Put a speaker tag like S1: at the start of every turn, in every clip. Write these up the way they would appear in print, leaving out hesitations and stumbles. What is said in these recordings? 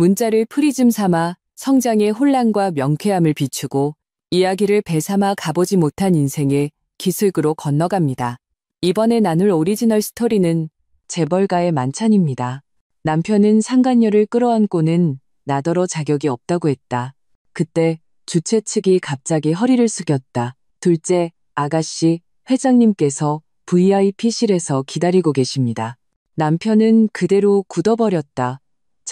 S1: 문자를 프리즘 삼아 성장의 혼란과 명쾌함을 비추고 이야기를 배삼아 가보지 못한 인생에 기슭으로 건너갑니다. 이번에 나눌 오리지널 스토리는 재벌가의 만찬입니다. 남편은 상간녀를 끌어안고는 나더러 자격이 없다고 했다. 그때 주최 측이 갑자기 허리를 숙였다. 둘째, 아가씨, 회장님께서 VIP실에서 기다리고 계십니다. 남편은 그대로 굳어버렸다.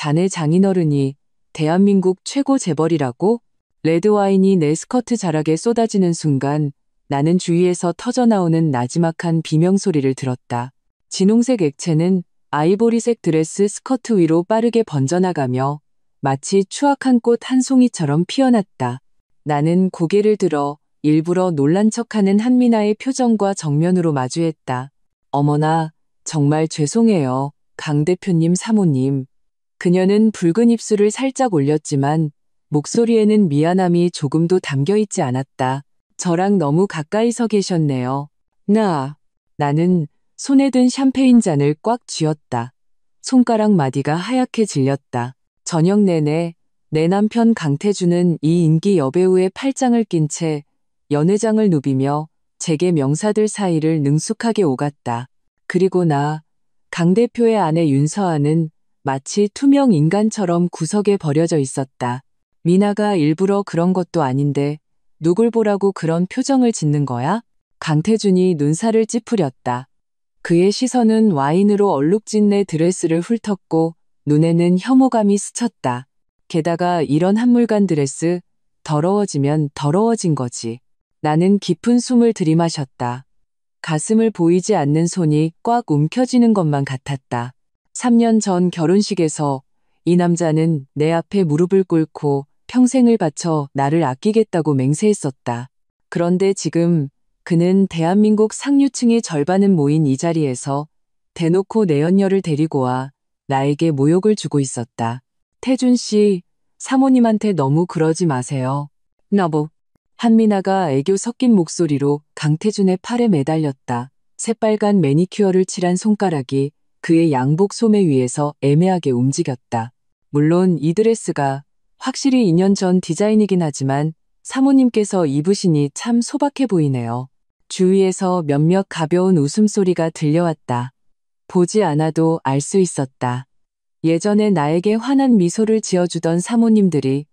S1: 자네 장인어른이 대한민국 최고 재벌이라고? 레드와인이 내 스커트 자락에 쏟아지는 순간 나는 주위에서 터져나오는 나지막한 비명소리를 들었다. 진홍색 액체는 아이보리색 드레스 스커트 위로 빠르게 번져나가며 마치 추악한 꽃 한 송이처럼 피어났다. 나는 고개를 들어 일부러 놀란 척하는 한미나의 표정과 정면으로 마주했다. 어머나, 정말 죄송해요. 강 대표님 사모님. 그녀는 붉은 입술을 살짝 올렸지만 목소리에는 미안함이 조금도 담겨있지 않았다. 저랑 너무 가까이 서 계셨네요. 나는 손에 든 샴페인 잔을 꽉 쥐었다. 손가락 마디가 하얗게 질렸다. 저녁 내내 내 남편 강태준은 이 인기 여배우의 팔짱을 낀 채 연회장을 누비며 재계 명사들 사이를 능숙하게 오갔다. 그리고 강 대표의 아내 윤서아는 마치 투명 인간처럼 구석에 버려져 있었다. 미나가 일부러 그런 것도 아닌데 누굴 보라고 그런 표정을 짓는 거야? 강태준이 눈살을 찌푸렸다. 그의 시선은 와인으로 얼룩진 내 드레스를 훑었고 눈에는 혐오감이 스쳤다. 게다가 이런 한물간 드레스 더러워지면 더러워진 거지. 나는 깊은 숨을 들이마셨다. 가슴을 보이지 않는 손이 꽉 움켜쥐는 것만 같았다. 3년 전 결혼식에서 이 남자는 내 앞에 무릎을 꿇고 평생을 바쳐 나를 아끼겠다고 맹세했었다. 그런데 지금 그는 대한민국 상류층의 절반은 모인 이 자리에서 대놓고 내연녀를 데리고 와 나에게 모욕을 주고 있었다. 태준 씨, 사모님한테 너무 그러지 마세요. 나보. 한미나가 애교 섞인 목소리로 강태준의 팔에 매달렸다. 새빨간 매니큐어를 칠한 손가락이 그의 양복 소매 위에서 애매하게 움직였다. 물론 이 드레스가 확실히 2년 전 디자인이긴 하지만 사모님께서 입으시니 참 소박해 보이네요. 주위에서 몇몇 가벼운 웃음소리가 들려왔다. 보지 않아도 알 수 있었다. 예전에 나에게 환한 미소를 지어주던 사모님들이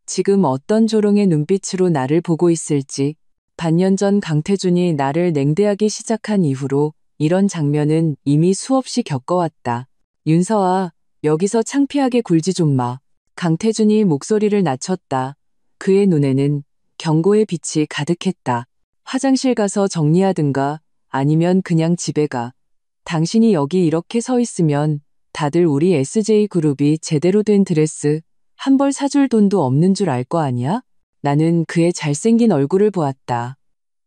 S1: 지금 어떤 조롱의 눈빛으로 나를 보고 있을지. 반년 전 강태준이 나를 냉대하기 시작한 이후로 이런 장면은 이미 수없이 겪어왔다. 윤서아, 여기서 창피하게 굴지 좀 마. 강태준이 목소리를 낮췄다. 그의 눈에는 경고의 빛이 가득했다. 화장실 가서 정리하든가 아니면 그냥 집에 가. 당신이 여기 이렇게 서 있으면 다들 우리 SJ그룹이 제대로 된 드레스 한 벌 사줄 돈도 없는 줄 알 거 아니야? 나는 그의 잘생긴 얼굴을 보았다.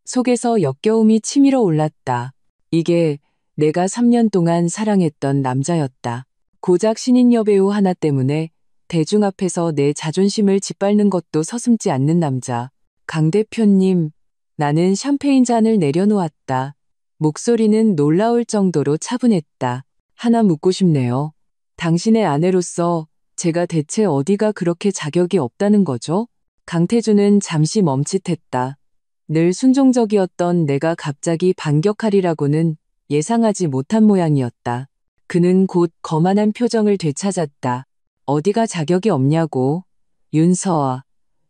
S1: 속에서 역겨움이 치밀어 올랐다. 이게 내가 3년 동안 사랑했던 남자였다. 고작 신인 여배우 하나 때문에 대중 앞에서 내 자존심을 짓밟는 것도 서슴지 않는 남자. 강 대표님, 나는 샴페인 잔을 내려놓았다. 목소리는 놀라울 정도로 차분했다. 하나 묻고 싶네요. 당신의 아내로서 제가 대체 어디가 그렇게 자격이 없다는 거죠? 강태준은 잠시 멈칫했다. 늘 순종적이었던 내가 갑자기 반격하리라고는 예상하지 못한 모양이었다. 그는 곧 거만한 표정을 되찾았다. 어디가 자격이 없냐고. 윤서아,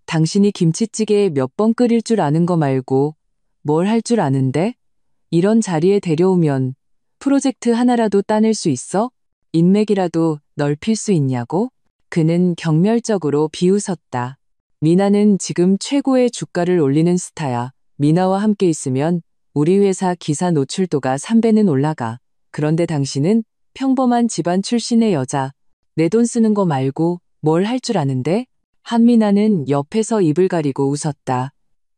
S1: 당신이 김치찌개 몇 번 끓일 줄 아는 거 말고 뭘 할 줄 아는데? 이런 자리에 데려오면 프로젝트 하나라도 따낼 수 있어? 인맥이라도 넓힐 수 있냐고? 그는 경멸적으로 비웃었다. 미나는 지금 최고의 주가를 올리는 스타야. 미나와 함께 있으면 우리 회사 기사 노출도가 3배는 올라가. 그런데 당신은 평범한 집안 출신의 여자. 내 돈 쓰는 거 말고 뭘 할 줄 아는데? 한미나는 옆에서 입을 가리고 웃었다.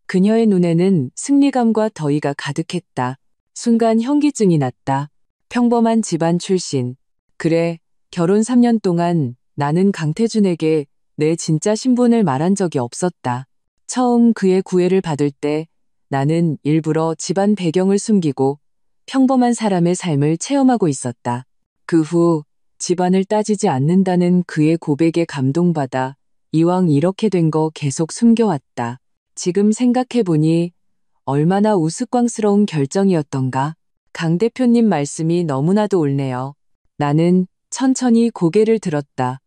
S1: 그녀의 눈에는 승리감과 더위가 가득했다. 순간 현기증이 났다. 평범한 집안 출신. 그래, 결혼 3년 동안 나는 강태준에게 내 진짜 신분을 말한 적이 없었다. 처음 그의 구애를 받을 때 나는 일부러 집안 배경을 숨기고 평범한 사람의 삶을 체험하고 있었다. 그 후 집안을 따지지 않는다는 그의 고백에 감동받아 이왕 이렇게 된 거 계속 숨겨왔다. 지금 생각해보니 얼마나 우스꽝스러운 결정이었던가. 강 대표님 말씀이 너무나도 옳네요. 나는 천천히 고개를 들었다.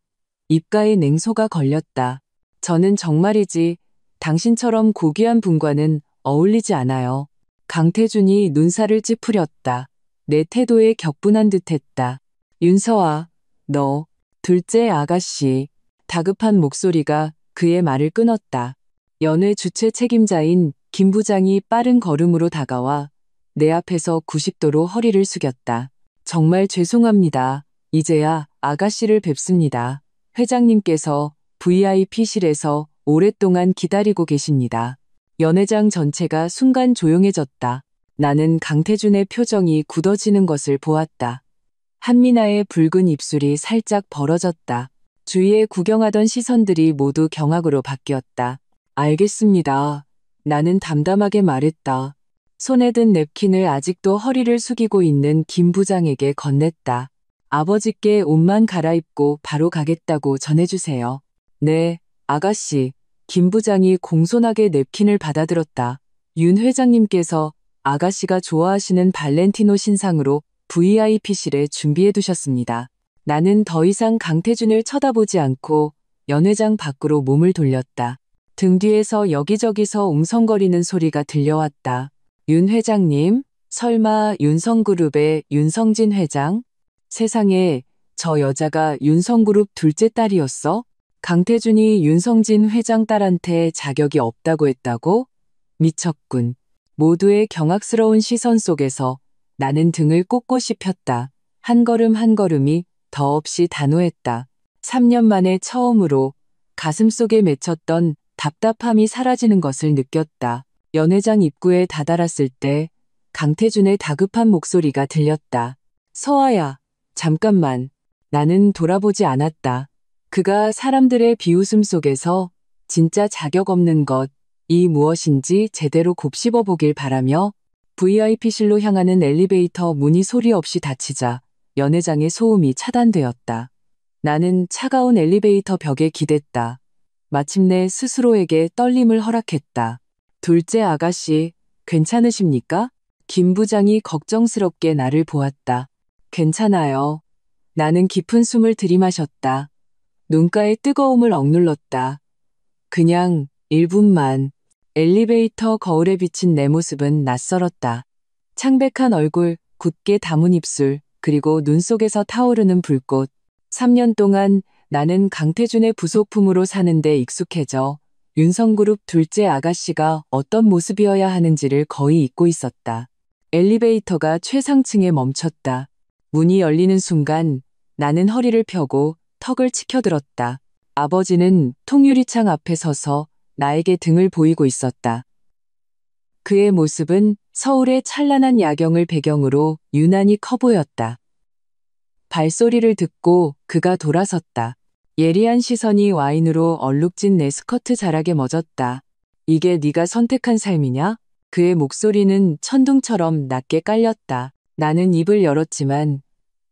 S1: 입가에 냉소가 걸렸다. 저는 정말이지 당신처럼 고귀한 분과는 어울리지 않아요. 강태준이 눈살을 찌푸렸다. 내 태도에 격분한 듯했다. 윤서아, 너, 둘째 아가씨. 다급한 목소리가 그의 말을 끊었다. 연회 주최 책임자인 김 부장이 빠른 걸음으로 다가와 내 앞에서 90도로 허리를 숙였다. 정말 죄송합니다. 이제야 아가씨를 뵙습니다. 회장님께서 VIP실에서 오랫동안 기다리고 계십니다. 연회장 전체가 순간 조용해졌다. 나는 강태준의 표정이 굳어지는 것을 보았다. 한미나의 붉은 입술이 살짝 벌어졌다. 주위에 구경하던 시선들이 모두 경악으로 바뀌었다. 알겠습니다. 나는 담담하게 말했다. 손에 든 냅킨을 아직도 허리를 숙이고 있는 김 부장에게 건넸다. 아버지께 옷만 갈아입고 바로 가겠다고 전해주세요. 네, 아가씨. 김 부장이 공손하게 냅킨을 받아들었다. 윤 회장님께서 아가씨가 좋아하시는 발렌티노 신상으로 VIP실에 준비해 두셨습니다. 나는 더 이상 강태준을 쳐다보지 않고 연회장 밖으로 몸을 돌렸다. 등 뒤에서 여기저기서 웅성거리는 소리가 들려왔다. 윤 회장님? 설마 윤성그룹의 윤성진 회장? 세상에, 저 여자가 윤성그룹 둘째 딸이었어? 강태준이 윤성진 회장 딸한테 자격이 없다고 했다고? 미쳤군. 모두의 경악스러운 시선 속에서 나는 등을 꼿꼿이 폈다. 한 걸음 한 걸음이 더없이 단호했다. 3년 만에 처음으로 가슴속에 맺혔던 답답함이 사라지는 것을 느꼈다. 연회장 입구에 다다랐을 때 강태준의 다급한 목소리가 들렸다. 서아야, 잠깐만. 나는 돌아보지 않았다. 그가 사람들의 비웃음 속에서 진짜 자격 없는 것이 무엇인지 제대로 곱씹어 보길 바라며 VIP실로 향하는 엘리베이터 문이 소리 없이 닫히자 연회장의 소음이 차단되었다. 나는 차가운 엘리베이터 벽에 기댔다. 마침내 스스로에게 떨림을 허락했다. 둘째 아가씨, 괜찮으십니까? 김 부장이 걱정스럽게 나를 보았다. 괜찮아요. 나는 깊은 숨을 들이마셨다. 눈가의 뜨거움을 억눌렀다. 그냥 1분만. 엘리베이터 거울에 비친 내 모습은 낯설었다. 창백한 얼굴, 굳게 담은 입술, 그리고 눈 속에서 타오르는 불꽃. 3년 동안 나는 강태준의 부속품으로 사는데 익숙해져 윤성그룹 둘째 아가씨가 어떤 모습이어야 하는지를 거의 잊고 있었다. 엘리베이터가 최상층에 멈췄다. 문이 열리는 순간 나는 허리를 펴고 턱을 치켜들었다. 아버지는 통유리창 앞에 서서 나에게 등을 보이고 있었다. 그의 모습은 서울의 찬란한 야경을 배경으로 유난히 커 보였다. 발소리를 듣고 그가 돌아섰다. 예리한 시선이 와인으로 얼룩진 내 스커트 자락에 멎었다. 이게 네가 선택한 삶이냐? 그의 목소리는 천둥처럼 낮게 깔렸다. 나는 입을 열었지만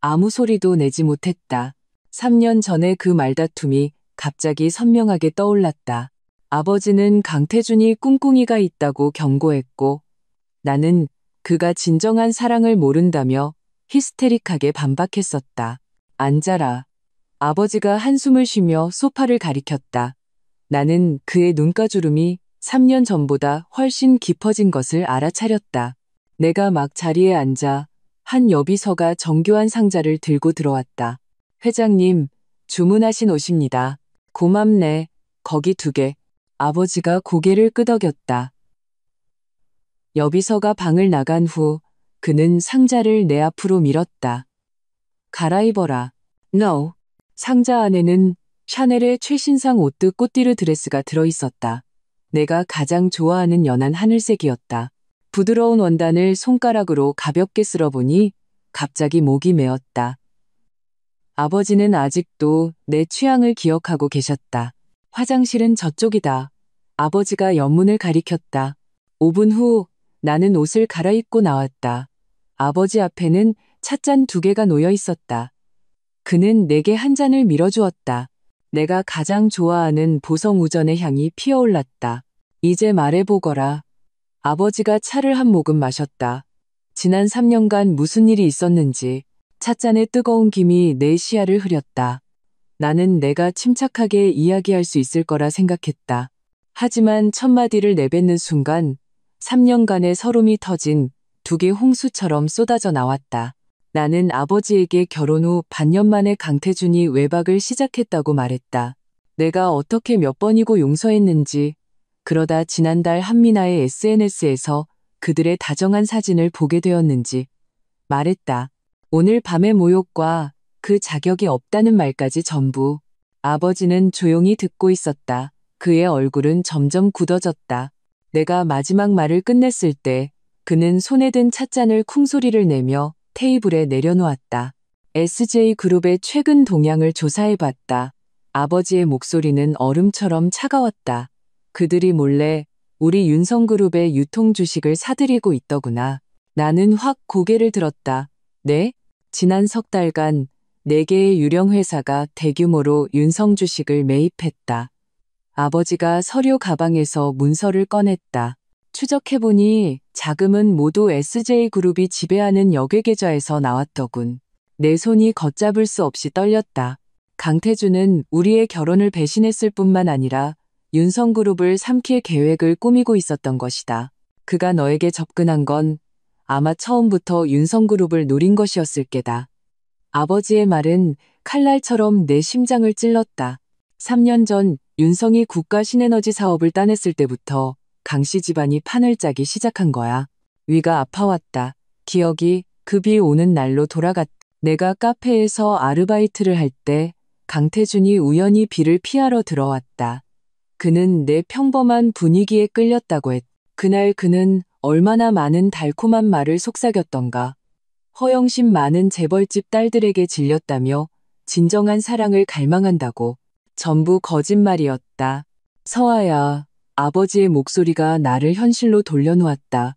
S1: 아무 소리도 내지 못했다. 3년 전의 그 말다툼이 갑자기 선명하게 떠올랐다. 아버지는 강태준이 꿍꿍이가 있다고 경고했고 나는 그가 진정한 사랑을 모른다며 히스테릭하게 반박했었다. 앉아라. 아버지가 한숨을 쉬며 소파를 가리켰다. 나는 그의 눈가주름이 3년 전보다 훨씬 깊어진 것을 알아차렸다. 내가 막 자리에 앉아 한 여비서가 정교한 상자를 들고 들어왔다. 회장님, 주문하신 옷입니다. 고맙네. 거기 2개. 아버지가 고개를 끄덕였다. 여비서가 방을 나간 후 그는 상자를 내 앞으로 밀었다. 갈아입어라. No. 상자 안에는 샤넬의 최신상 오뜨 꽃띠르 드레스가 들어있었다. 내가 가장 좋아하는 연한 하늘색이었다. 부드러운 원단을 손가락으로 가볍게 쓸어보니 갑자기 목이 메었다. 아버지는 아직도 내 취향을 기억하고 계셨다. 화장실은 저쪽이다. 아버지가 옆문을 가리켰다. 5분 후 나는 옷을 갈아입고 나왔다. 아버지 앞에는 찻잔 2개가 놓여 있었다. 그는 내게 한 잔을 밀어주었다. 내가 가장 좋아하는 보성우전의 향이 피어올랐다. 이제 말해보거라. 아버지가 차를 한 모금 마셨다. 지난 3년간 무슨 일이 있었는지 찻잔의 뜨거운 김이 내 시야를 흐렸다. 나는 내가 침착하게 이야기할 수 있을 거라 생각했다. 하지만 첫 마디를 내뱉는 순간 3년간의 서름이 터진 두 개 홍수처럼 쏟아져 나왔다. 나는 아버지에게 결혼 후 반년 만에 강태준이 외박을 시작했다고 말했다. 내가 어떻게 몇 번이고 용서했는지, 그러다 지난달 한미나의 SNS에서 그들의 다정한 사진을 보게 되었는지 말했다. 오늘 밤의 모욕과 그 자격이 없다는 말까지 전부. 아버지는 조용히 듣고 있었다. 그의 얼굴은 점점 굳어졌다. 내가 마지막 말을 끝냈을 때 그는 손에 든 찻잔을 쿵소리를 내며 테이블에 내려놓았다. SJ그룹의 최근 동향을 조사해봤다. 아버지의 목소리는 얼음처럼 차가웠다. 그들이 몰래 우리 윤성그룹의 유통 주식을 사들이고 있더구나. 나는 확 고개를 들었다. 네? 지난 석 달간 4개의 유령 회사가 대규모로 윤성 주식을 매입했다. 아버지가 서류 가방에서 문서를 꺼냈다. 추적해보니 자금은 모두 SJ그룹이 지배하는 역외계좌에서 나왔더군. 내 손이 걷잡을 수 없이 떨렸다. 강태준은 우리의 결혼을 배신했을 뿐만 아니라 윤성그룹을 삼킬 계획을 꾸미고 있었던 것이다. 그가 너에게 접근한 건 아마 처음부터 윤성그룹을 노린 것이었을 게다. 아버지의 말은 칼날처럼 내 심장을 찔렀다. 3년 전 윤성이 국가 신에너지 사업을 따냈을 때부터 강씨 집안이 판을 짜기 시작한 거야. 위가 아파왔다. 기억이 급이 오는 날로 돌아갔다. 내가 카페에서 아르바이트를 할 때 강태준이 우연히 비를 피하러 들어왔다. 그는 내 평범한 분위기에 끌렸다고 했다. 그날 그는 얼마나 많은 달콤한 말을 속삭였던가. 허영심 많은 재벌집 딸들에게 질렸다며 진정한 사랑을 갈망한다고. 전부 거짓말이었다. 서아야, 아버지의 목소리가 나를 현실로 돌려놓았다.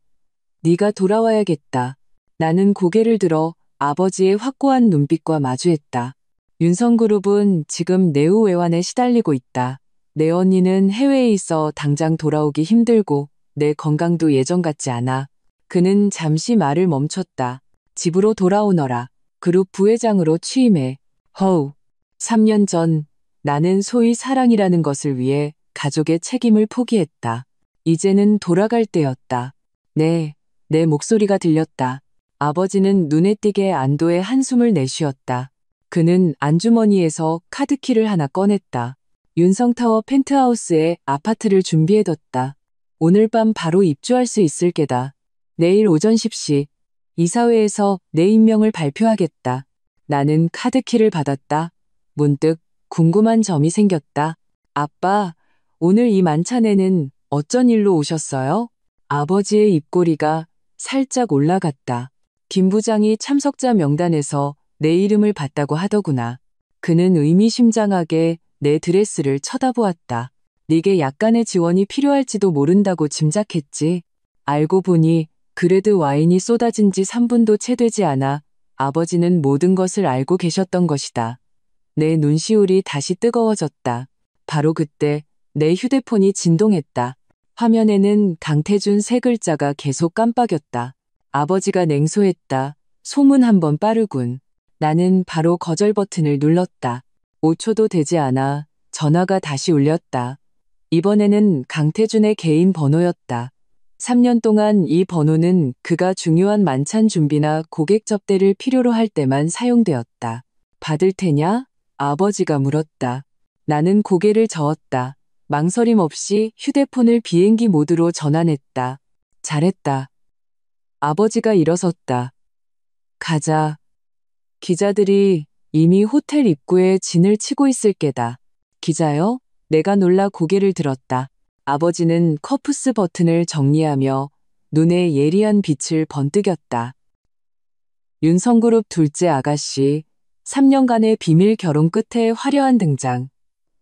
S1: 네가 돌아와야겠다. 나는 고개를 들어 아버지의 확고한 눈빛과 마주했다. 윤성그룹은 지금 내후외환에 시달리고 있다. 내 언니는 해외에 있어 당장 돌아오기 힘들고 내 건강도 예전 같지 않아. 그는 잠시 말을 멈췄다. 집으로 돌아오너라. 그룹 부회장으로 취임해. 허우. 3년 전 나는 소위 사랑이라는 것을 위해 가족의 책임을 포기했다. 이제는 돌아갈 때였다. 네, 내 목소리가 들렸다. 아버지는 눈에 띄게 안도의 한숨을 내쉬었다. 그는 안주머니에서 카드키를 하나 꺼냈다. 윤성타워 펜트하우스에 아파트를 준비해뒀다. 오늘 밤 바로 입주할 수 있을 게다. 내일 오전 10시 이사회에서 내 임명을 발표하겠다. 나는 카드키를 받았다. 문득 궁금한 점이 생겼다. 아빠, 오늘 이 만찬에는 어쩐 일로 오셨어요? 아버지의 입꼬리가 살짝 올라갔다. 김 부장이 참석자 명단에서 내 이름을 봤다고 하더구나. 그는 의미심장하게 내 드레스를 쳐다보았다. 네게 약간의 지원이 필요할지도 모른다고 짐작했지. 알고 보니 그레드 와인이 쏟아진 지 3분도 채 되지 않아 아버지는 모든 것을 알고 계셨던 것이다. 내 눈시울이 다시 뜨거워졌다. 바로 그때 내 휴대폰이 진동했다. 화면에는 강태준 3글자가 계속 깜빡였다. 아버지가 냉소했다. 소문 한번 빠르군. 나는 바로 거절 버튼을 눌렀다. 5초도 되지 않아 전화가 다시 울렸다. 이번에는 강태준의 개인 번호였다. 3년 동안 이 번호는 그가 중요한 만찬 준비나 고객 접대를 필요로 할 때만 사용되었다. 받을 테냐? 아버지가 물었다. 나는 고개를 저었다. 망설임 없이 휴대폰을 비행기 모드로 전환했다. 잘했다. 아버지가 일어섰다. 가자. 기자들이 이미 호텔 입구에 진을 치고 있을 게다. 기자요? 내가 놀라 고개를 들었다. 아버지는 커프스 버튼을 정리하며 눈에 예리한 빛을 번뜩였다. 윤성그룹 둘째 아가씨, 3년간의 비밀 결혼 끝에 화려한 등장.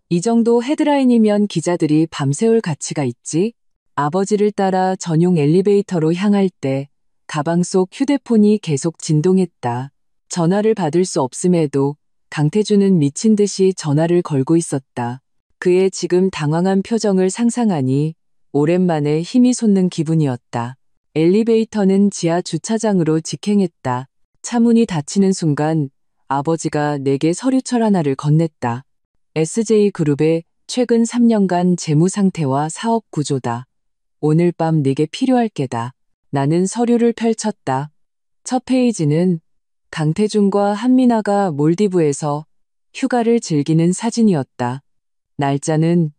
S1: 이 정도 헤드라인이면 기자들이 밤새울 가치가 있지? 아버지를 따라 전용 엘리베이터로 향할 때 가방 속 휴대폰이 계속 진동했다. 전화를 받을 수 없음에도 강태준은 미친 듯이 전화를 걸고 있었다. 그의 지금 당황한 표정을 상상하니 오랜만에 힘이 솟는 기분이었다. 엘리베이터는 지하 주차장으로 직행했다. 차문이 닫히는 순간 아버지가 내게 서류철 하나를 건넸다. SJ그룹의 최근 3년간 재무 상태와 사업 구조다. 오늘 밤 네게 필요할 게다. 나는 서류를 펼쳤다. 첫 페이지는 강태준과 한미나가 몰디브에서 휴가를 즐기는 사진이었다. 날짜는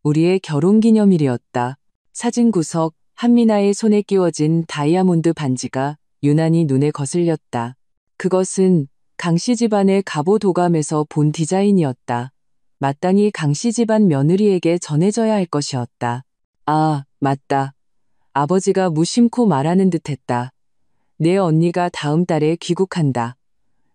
S1: 우리의 결혼기념일이었다. 사진 구석 한미나의 손에 끼워진 다이아몬드 반지가 유난히 눈에 거슬렸다. 그것은 강씨 집안의 갑옷 도감에서 본 디자인이었다. 마땅히 강씨 집안 며느리에게 전해져야 할 것이었다. 아, 맞다. 아버지가 무심코 말하는 듯했다. 내 언니가 다음 달에 귀국한다.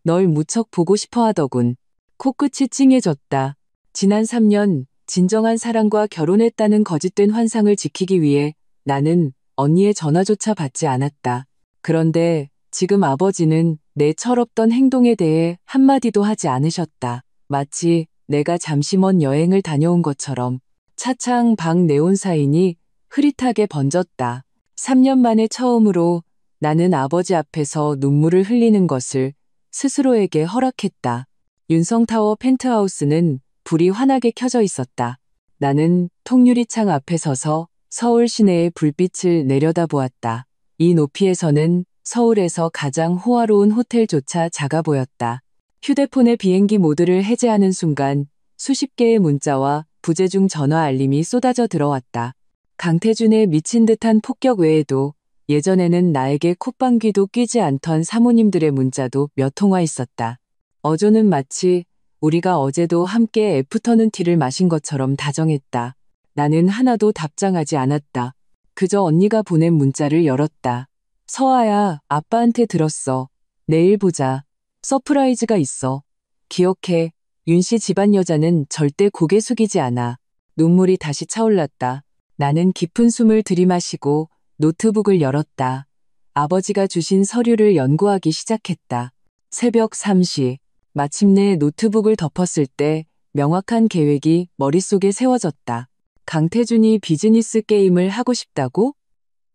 S1: 널 무척 보고 싶어 하더군. 코끝이 찡해졌다. 지난 3년 진정한 사랑과 결혼했다는 거짓된 환상을 지키기 위해 나는 언니의 전화조차 받지 않았다. 그런데 지금 아버지는 내 철없던 행동에 대해 한마디도 하지 않으셨다. 마치 내가 잠시 먼 여행을 다녀온 것처럼. 차창 방 네온사인이 흐릿하게 번졌다. 3년 만에 처음으로 나는 아버지 앞에서 눈물을 흘리는 것을 스스로에게 허락했다. 윤성타워 펜트하우스는 불이 환하게 켜져 있었다. 나는 통유리창 앞에 서서 서울 시내의 불빛을 내려다보았다. 이 높이에서는 서울에서 가장 호화로운 호텔조차 작아 보였다. 휴대폰의 비행기 모드를 해제하는 순간 수십 개의 문자와 부재중 전화 알림이 쏟아져 들어왔다. 강태준의 미친 듯한 폭격 외에도 예전에는 나에게 콧방귀도 뀌지 않던 사모님들의 문자도 몇 통화 있었다. 어조는 마치 우리가 어제도 함께 애프터눈 티를 마신 것처럼 다정했다. 나는 하나도 답장하지 않았다. 그저 언니가 보낸 문자를 열었다. 서아야, 아빠한테 들었어. 내일 보자. 서프라이즈가 있어. 기억해. 윤씨 집안 여자는 절대 고개 숙이지 않아. 눈물이 다시 차올랐다. 나는 깊은 숨을 들이마시고 노트북을 열었다. 아버지가 주신 서류를 연구하기 시작했다. 새벽 3시. 마침내 노트북을 덮었을 때 명확한 계획이 머릿속에 세워졌다. 강태준이 비즈니스 게임을 하고 싶다고?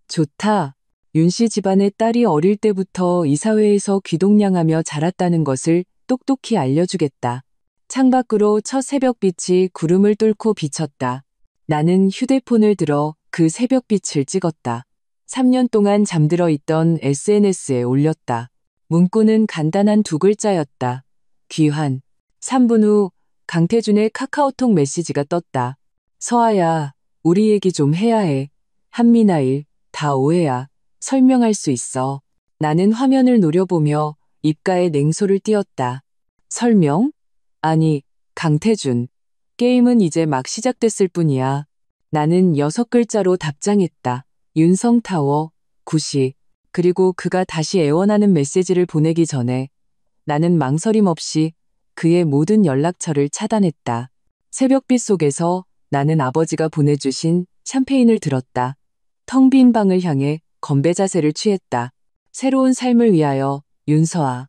S1: 좋다. 윤씨 집안의 딸이 어릴 때부터 이사회에서 귀동냥하며 자랐다는 것을 똑똑히 알려주겠다. 창밖으로 첫 새벽빛이 구름을 뚫고 비쳤다. 나는 휴대폰을 들어 그 새벽빛을 찍었다. 3년 동안 잠들어 있던 SNS에 올렸다. 문구는 간단한 두 글자였다. 귀환. 3분 후 강태준의 카카오톡 메시지가 떴다. 서아야, 우리 얘기 좀 해야 해. 한미나 일, 다 오해야. 설명할 수 있어. 나는 화면을 노려보며 입가에 냉소를 띄었다. 설명? 아니, 강태준. 게임은 이제 막 시작됐을 뿐이야. 나는 6글자로 답장했다. 윤성타워, 9시. 그리고 그가 다시 애원하는 메시지를 보내기 전에 나는 망설임 없이 그의 모든 연락처를 차단했다. 새벽빛 속에서 나는 아버지가 보내주신 샴페인을 들었다. 텅 빈 방을 향해 건배 자세를 취했다. 새로운 삶을 위하여 윤서아.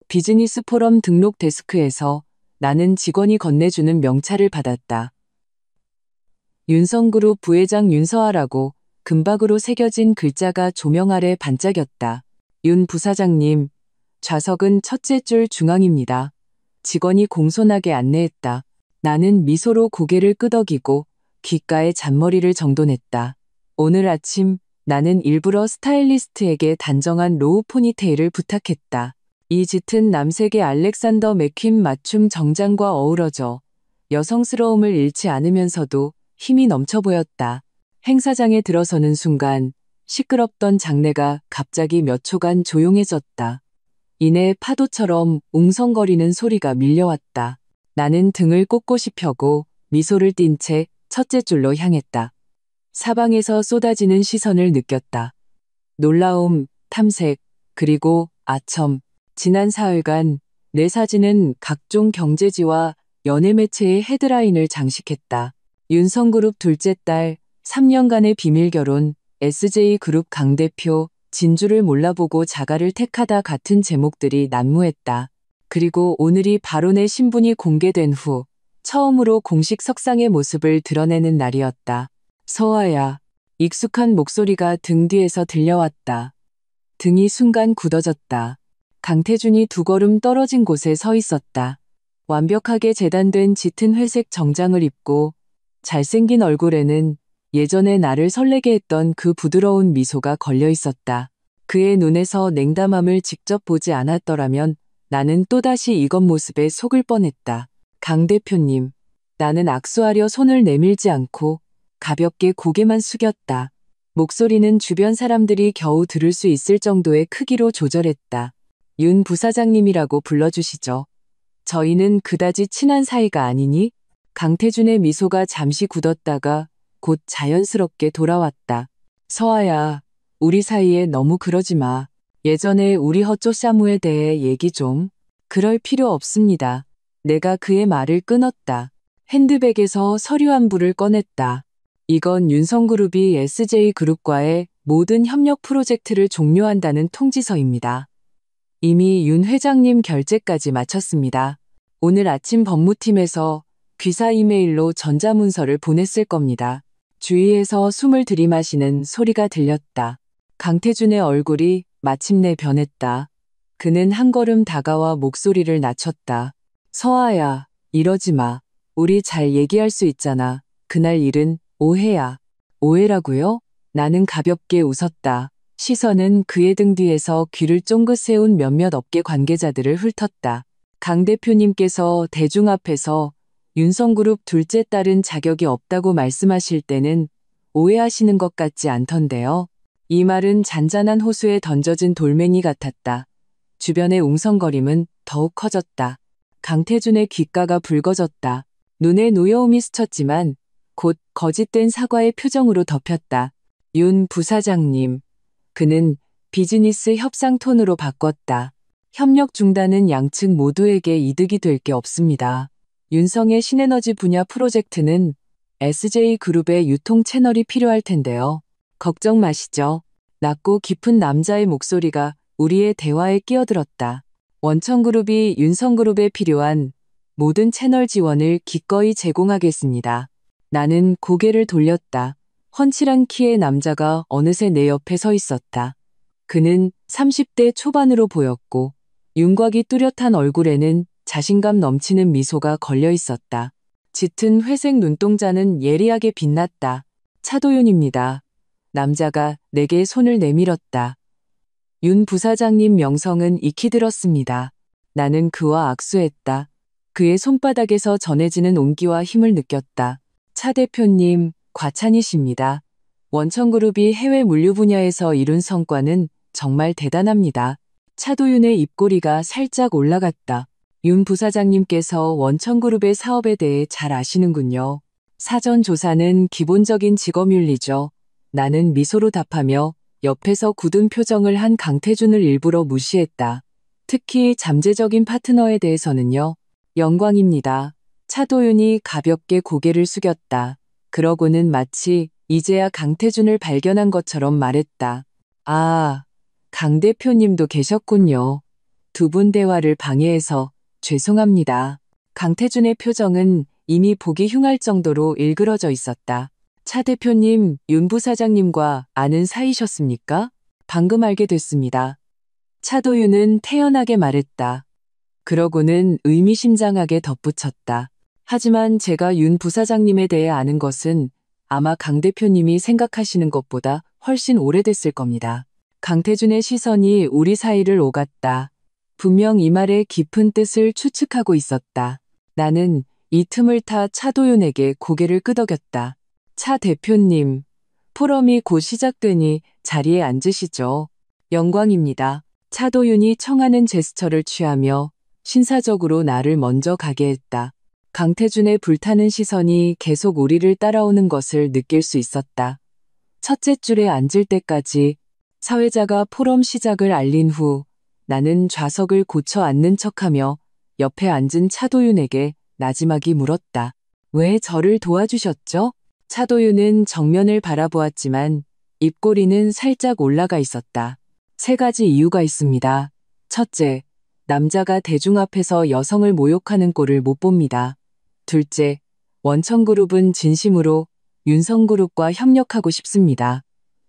S1: 비즈니스 포럼 등록 데스크에서 나는 직원이 건네주는 명찰을 받았다. 윤성그룹 부회장 윤서아라고 금박으로 새겨진 글자가 조명 아래 반짝였다. 윤 부사장님, 좌석은 첫째 줄 중앙입니다. 직원이 공손하게 안내했다. 나는 미소로 고개를 끄덕이고 귓가에 잔머리를 정돈했다. 오늘 아침 나는 일부러 스타일리스트에게 단정한 로우 포니테일을 부탁했다. 이 짙은 남색의 알렉산더 맥퀸 맞춤 정장과 어우러져 여성스러움을 잃지 않으면서도 힘이 넘쳐 보였다. 행사장에 들어서는 순간 시끄럽던 장내가 갑자기 몇 초간 조용해졌다. 이내 파도처럼 웅성거리는 소리가 밀려왔다. 나는 등을 꼿꼿이 펴고 미소를 띤 채 첫째 줄로 향했다. 사방에서 쏟아지는 시선을 느꼈다. 놀라움, 탐색, 그리고 아첨. 지난 사흘간 내 사진은 각종 경제지와 연예 매체의 헤드라인을 장식했다. 윤성그룹 둘째 딸, 3년간의 비밀 결혼, SJ그룹 강대표, 진주를 몰라보고 자가를 택하다 같은 제목들이 난무했다. 그리고 오늘이 바로 내 신분이 공개된 후 처음으로 공식 석상의 모습을 드러내는 날이었다. 서아야. 익숙한 목소리가 등 뒤에서 들려왔다. 등이 순간 굳어졌다. 강태준이 두 걸음 떨어진 곳에 서 있었다. 완벽하게 재단된 짙은 회색 정장을 입고 잘생긴 얼굴에는 예전에 나를 설레게 했던 그 부드러운 미소가 걸려 있었다. 그의 눈에서 냉담함을 직접 보지 않았더라면 나는 또다시 이 겉모습에 속을 뻔했다. 강 대표님, 나는 악수하려 손을 내밀지 않고 가볍게 고개만 숙였다. 목소리는 주변 사람들이 겨우 들을 수 있을 정도의 크기로 조절했다. 윤 부사장님이라고 불러주시죠. 저희는 그다지 친한 사이가 아니니? 강태준의 미소가 잠시 굳었다가 곧 자연스럽게 돌아왔다. 서아야, 우리 사이에 너무 그러지 마. 예전에 우리 허쪼 사무에 대해 얘기 좀. 그럴 필요 없습니다. 내가 그의 말을 끊었다. 핸드백에서 서류 한 부를 꺼냈다. 이건 윤성그룹이 SJ그룹과의 모든 협력 프로젝트를 종료한다는 통지서입니다. 이미 윤 회장님 결재까지 마쳤습니다. 오늘 아침 법무팀에서 귀사 이메일로 전자문서를 보냈을 겁니다. 주위에서 숨을 들이마시는 소리가 들렸다. 강태준의 얼굴이 마침내 변했다. 그는 한 걸음 다가와 목소리를 낮췄다. 서아야, 이러지 마. 우리 잘 얘기할 수 있잖아. 그날 일은 오해야. 오해라고요? 나는 가볍게 웃었다. 시선은 그의 등 뒤에서 귀를 쫑긋 세운 몇몇 업계 관계자들을 훑었다. 강 대표님께서 대중 앞에서 윤성그룹 둘째 딸은 자격이 없다고 말씀하실 때는 오해하시는 것 같지 않던데요. 이 말은 잔잔한 호수에 던져진 돌멩이 같았다. 주변의 웅성거림은 더욱 커졌다. 강태준의 귓가가 붉어졌다. 눈에 노여움이 스쳤지만 곧 거짓된 사과의 표정으로 덮였다. 윤 부사장님. 그는 비즈니스 협상 톤으로 바꿨다. 협력 중단은 양측 모두에게 이득이 될 게 없습니다. 윤성의 신에너지 분야 프로젝트는 SJ그룹의 유통 채널이 필요할 텐데요. 걱정 마시죠. 낮고 깊은 남자의 목소리가 우리의 대화에 끼어들었다. 원청그룹이 윤성그룹에 필요한 모든 채널 지원을 기꺼이 제공하겠습니다. 나는 고개를 돌렸다. 훤칠한 키의 남자가 어느새 내 옆에 서 있었다. 그는 30대 초반으로 보였고 윤곽이 뚜렷한 얼굴에는 자신감 넘치는 미소가 걸려 있었다. 짙은 회색 눈동자는 예리하게 빛났다. 차도윤입니다. 남자가 내게 손을 내밀었다. 윤 부사장님 명성은 익히 들었습니다. 나는 그와 악수했다. 그의 손바닥에서 전해지는 온기와 힘을 느꼈다. 차 대표님, 과찬이십니다. 원청그룹이 해외 물류 분야에서 이룬 성과는 정말 대단합니다. 차도윤의 입꼬리가 살짝 올라갔다. 윤 부사장님께서 원청그룹의 사업에 대해 잘 아시는군요. 사전 조사는 기본적인 직업윤리죠. 나는 미소로 답하며 옆에서 굳은 표정을 한 강태준을 일부러 무시했다. 특히 잠재적인 파트너에 대해서는요. 영광입니다. 차도윤이 가볍게 고개를 숙였다. 그러고는 마치 이제야 강태준을 발견한 것처럼 말했다. 아, 강 대표님도 계셨군요. 두 분 대화를 방해해서 죄송합니다. 강태준의 표정은 이미 보기 흉할 정도로 일그러져 있었다. 차 대표님, 윤 부사장님과 아는 사이셨습니까? 방금 알게 됐습니다. 차도윤은 태연하게 말했다. 그러고는 의미심장하게 덧붙였다. 하지만 제가 윤 부사장님에 대해 아는 것은 아마 강 대표님이 생각하시는 것보다 훨씬 오래됐을 겁니다. 강태준의 시선이 우리 사이를 오갔다. 분명 이 말의 깊은 뜻을 추측하고 있었다. 나는 이 틈을 타 차도윤에게 고개를 끄덕였다. 차 대표님, 포럼이 곧 시작되니 자리에 앉으시죠. 영광입니다. 차도윤이 청하는 제스처를 취하며 신사적으로 나를 먼저 가게 했다. 강태준의 불타는 시선이 계속 우리를 따라오는 것을 느낄 수 있었다. 첫째 줄에 앉을 때까지 사회자가 포럼 시작을 알린 후 나는 좌석을 고쳐 앉는 척하며 옆에 앉은 차도윤에게 나지막이 물었다. 왜 저를 도와주셨죠? 차도윤은 정면을 바라보았지만 입꼬리는 살짝 올라가 있었다. 세 가지 이유가 있습니다. 첫째, 남자가 대중 앞에서 여성을 모욕하는 꼴을 못 봅니다. 둘째, 원천그룹은 진심으로 윤성그룹과 협력하고 싶습니다.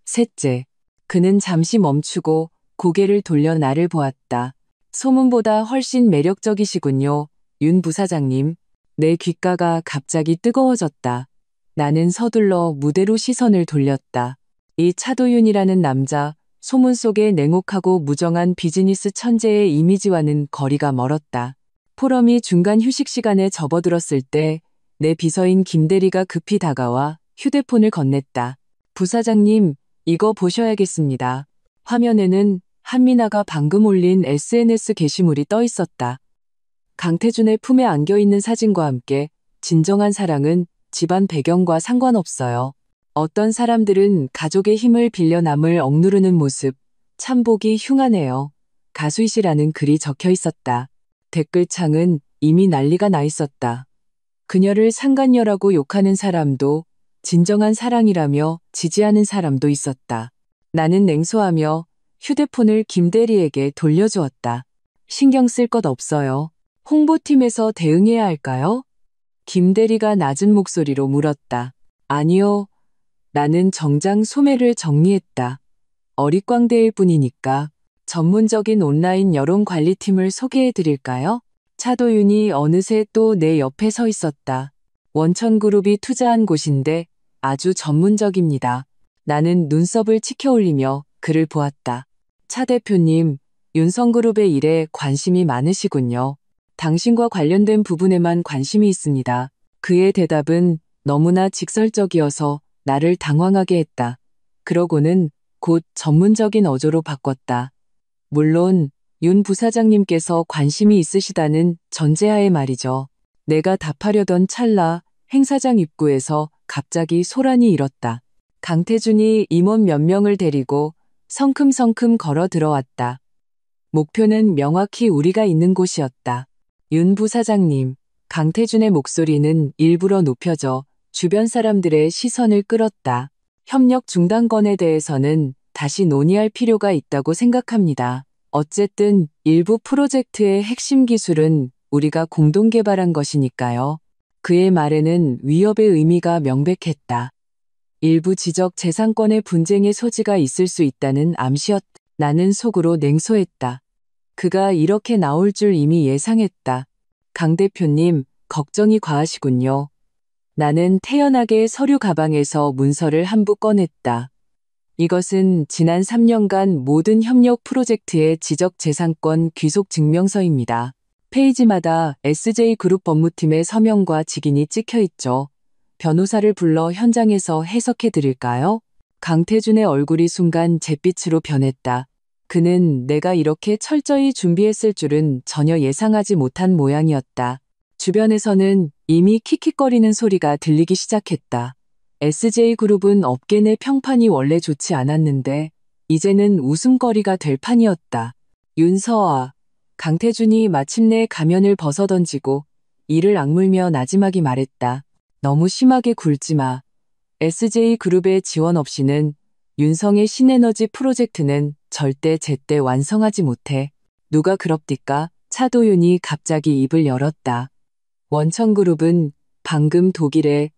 S1: 셋째, 그는 잠시 멈추고 고개를 돌려 나를 보았다. 소문보다 훨씬 매력적이시군요. 윤 부사장님. 내 귓가가 갑자기 뜨거워졌다. 나는 서둘러 무대로 시선을 돌렸다. 이 차도윤이라는 남자, 소문 속의 냉혹하고 무정한 비즈니스 천재의 이미지와는 거리가 멀었다. 포럼이 중간 휴식 시간에 접어들었을 때 내 비서인 김대리가 급히 다가와 휴대폰을 건넸다. 부사장님, 이거 보셔야겠습니다. 화면에는 한미나가 방금 올린 SNS 게시물이 떠 있었다. 강태준의 품에 안겨있는 사진과 함께 진정한 사랑은 집안 배경과 상관없어요. 어떤 사람들은 가족의 힘을 빌려 남을 억누르는 모습, 참 보기 흉하네요. 가수이시라는 글이 적혀 있었다. 댓글창은 이미 난리가 나 있었다. 그녀를 상간녀라고 욕하는 사람도, 진정한 사랑이라며 지지하는 사람도 있었다. 나는 냉소하며 휴대폰을 김대리에게 돌려주었다. 신경 쓸 것 없어요. 홍보팀에서 대응해야 할까요? 김대리가 낮은 목소리로 물었다. 아니요. 나는 정장 소매를 정리했다. 어릿광대일 뿐이니까. 전문적인 온라인 여론관리팀을 소개해 드릴까요? 차도윤이 어느새 또 내 옆에 서 있었다. 원천그룹이 투자한 곳인데 아주 전문적입니다. 나는 눈썹을 치켜 올리며 그를 보았다. 차 대표님, 윤성그룹의 일에 관심이 많으시군요. 당신과 관련된 부분에만 관심이 있습니다. 그의 대답은 너무나 직설적이어서 나를 당황하게 했다. 그러고는 곧 전문적인 어조로 바꿨다. 물론 윤 부사장님께서 관심이 있으시다는 전제하에 말이죠. 내가 답하려던 찰나 행사장 입구에서 갑자기 소란이 일었다. 강태준이 임원 몇 명을 데리고 성큼성큼 걸어 들어왔다. 목표는 명확히 우리가 있는 곳이었다. 윤 부사장님, 강태준의 목소리는 일부러 높여져 주변 사람들의 시선을 끌었다. 협력 중단건에 대해서는 다시 논의할 필요가 있다고 생각합니다. 어쨌든 일부 프로젝트의 핵심 기술은 우리가 공동 개발한 것이니까요. 그의 말에는 위협의 의미가 명백했다. 일부 지적 재산권의 분쟁의 소지가 있을 수 있다는 암시였다. 나는 속으로 냉소했다. 그가 이렇게 나올 줄 이미 예상했다. 강 대표님, 걱정이 과하시군요. 나는 태연하게 서류 가방에서 문서를 한 부 꺼냈다. 이것은 지난 3년간 모든 협력 프로젝트의 지적재산권 귀속 증명서입니다. 페이지마다 SJ그룹 법무팀의 서명과 직인이 찍혀 있죠. 변호사를 불러 현장에서 해석해 드릴까요? 강태준의 얼굴이 순간 잿빛으로 변했다. 그는 내가 이렇게 철저히 준비했을 줄은 전혀 예상하지 못한 모양이었다. 주변에서는 이미 킥킥거리는 소리가 들리기 시작했다. SJ그룹은 업계 내 평판이 원래 좋지 않았는데 이제는 웃음거리가 될 판이었다. 윤서아, 강태준이 마침내 가면을 벗어던지고 이를 악물며 나지막이 말했다. 너무 심하게 굴지 마. SJ그룹의 지원 없이는 윤성의 신에너지 프로젝트는 절대 제때 완성하지 못해. 누가 그럽디까? 차도윤이 갑자기 입을 열었다. 원천그룹은 방금 독일의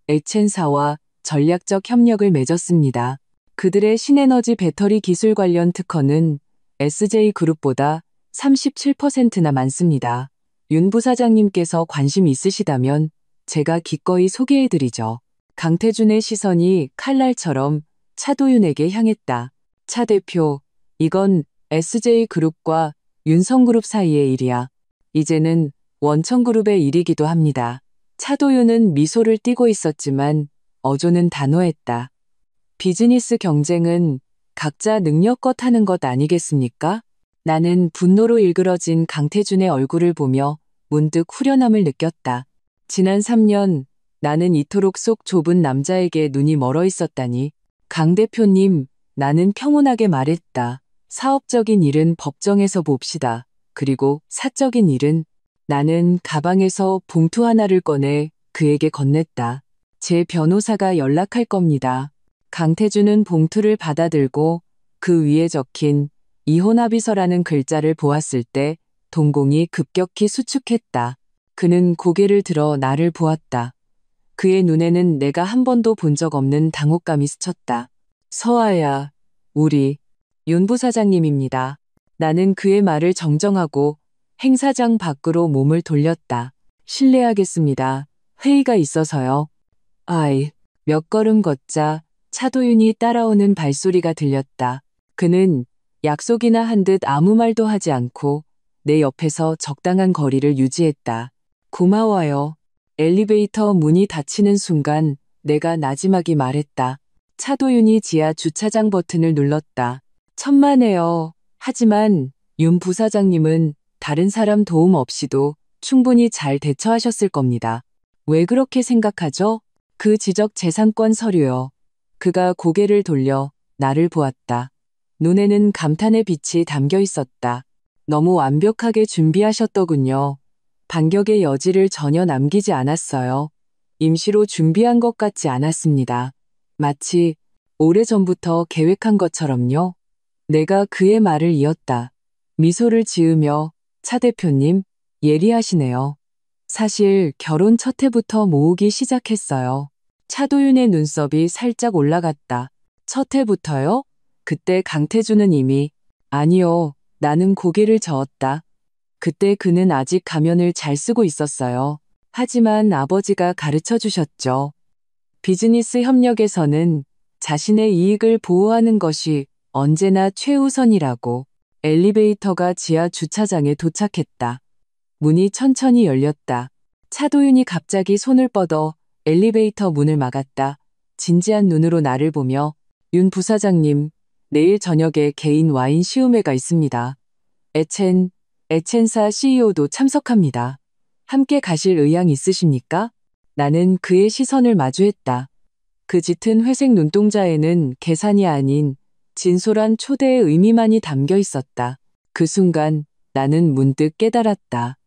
S1: 에첸사와 전략적 협력을 맺었습니다. 그들의 신에너지 배터리 기술 관련 특허는 SJ그룹보다 37%나 많습니다. 윤 부사장님께서 관심 있으시다면 제가 기꺼이 소개해드리죠. 강태준의 시선이 칼날처럼 차도윤에게 향했다. 차 대표, 이건 SJ그룹과 윤성그룹 사이의 일이야. 이제는 원천그룹의 일이기도 합니다. 차도윤은 미소를 띠고 있었지만 어조는 단호했다. 비즈니스 경쟁은 각자 능력껏 하는 것 아니겠습니까? 나는 분노로 일그러진 강태준의 얼굴을 보며 문득 후련함을 느꼈다. 지난 3년 나는 이토록 속 좁은 남자에게 눈이 멀어 있었다니. 강 대표님, 나는 평온하게 말했다. 사업적인 일은 법정에서 봅시다. 그리고 사적인 일은 나는 가방에서 봉투 하나를 꺼내 그에게 건넸다. 제 변호사가 연락할 겁니다. 강태준은 봉투를 받아들고 그 위에 적힌 이혼합의서라는 글자를 보았을 때 동공이 급격히 수축했다. 그는 고개를 들어 나를 보았다. 그의 눈에는 내가 한 번도 본 적 없는 당혹감이 스쳤다. 서아야, 우리 윤 부사장님입니다. 나는 그의 말을 정정하고 행사장 밖으로 몸을 돌렸다. 실례하겠습니다. 회의가 있어서요. 아이, 몇 걸음 걷자 차도윤이 따라오는 발소리가 들렸다. 그는 약속이나 한 듯 아무 말도 하지 않고 내 옆에서 적당한 거리를 유지했다. 고마워요. 엘리베이터 문이 닫히는 순간 내가 나지막이 말했다. 차도윤이 지하 주차장 버튼을 눌렀다. 천만에요. 하지만 윤 부사장님은 다른 사람 도움 없이도 충분히 잘 대처하셨을 겁니다. 왜 그렇게 생각하죠? 그 지적 재산권 서류요. 그가 고개를 돌려 나를 보았다. 눈에는 감탄의 빛이 담겨 있었다. 너무 완벽하게 준비하셨더군요. 반격의 여지를 전혀 남기지 않았어요. 임시로 준비한 것 같지 않았습니다. 마치 오래전부터 계획한 것처럼요. 내가 그의 말을 이었다. 미소를 지으며 차 대표님, 예리하시네요. 사실 결혼 첫 해부터 모으기 시작했어요. 차도윤의 눈썹이 살짝 올라갔다. 첫 해부터요? 그때 강태주는 이미 아니요. 나는 고개를 저었다. 그때 그는 아직 가면을 잘 쓰고 있었어요. 하지만 아버지가 가르쳐 주셨죠. 비즈니스 협력에서는 자신의 이익을 보호하는 것이 언제나 최우선이라고. 엘리베이터가 지하 주차장에 도착했다. 문이 천천히 열렸다. 차도윤이 갑자기 손을 뻗어 엘리베이터 문을 막았다. 진지한 눈으로 나를 보며 윤 부사장님, 내일 저녁에 개인 와인 시음회가 있습니다. 에첸사 CEO도 참석합니다. 함께 가실 의향 있으십니까? 나는 그의 시선을 마주했다. 그 짙은 회색 눈동자에는 계산이 아닌 진솔한 초대의 의미만이 담겨 있었다. 그 순간 나는 문득 깨달았다.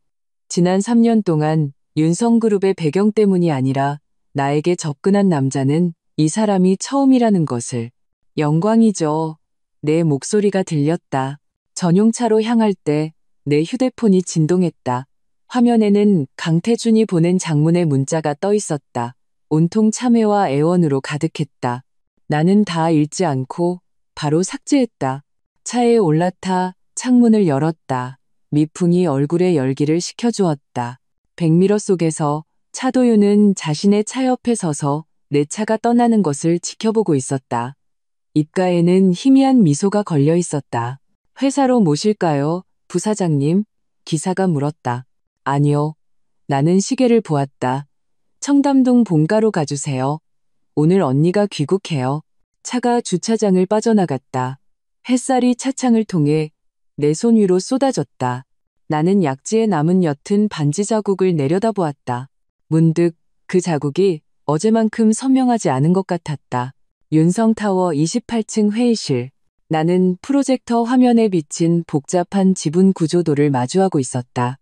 S1: 지난 3년 동안 윤성그룹의 배경 때문이 아니라 나에게 접근한 남자는 이 사람이 처음이라는 것을. 영광이죠. 내 목소리가 들렸다. 전용차로 향할 때 내 휴대폰이 진동했다. 화면에는 강태준이 보낸 장문의 문자가 떠 있었다. 온통 참회와 애원으로 가득했다. 나는 다 읽지 않고 바로 삭제했다. 차에 올라타 창문을 열었다. 미풍이 얼굴에 열기를 식혀주었다. 백미러 속에서 차도윤은 자신의 차 옆에 서서 내 차가 떠나는 것을 지켜보고 있었다. 입가에는 희미한 미소가 걸려 있었다. 회사로 모실까요, 부사장님? 기사가 물었다. 아니요. 나는 시계를 보았다. 청담동 본가로 가주세요. 오늘 언니가 귀국해요. 차가 주차장을 빠져나갔다. 햇살이 차창을 통해 내 손 위로 쏟아졌다. 나는 약지에 남은 옅은 반지 자국을 내려다보았다. 문득 그 자국이 어제만큼 선명하지 않은 것 같았다. 윤성타워 28층 회의실. 나는 프로젝터 화면에 비친 복잡한 지분 구조도를 마주하고 있었다.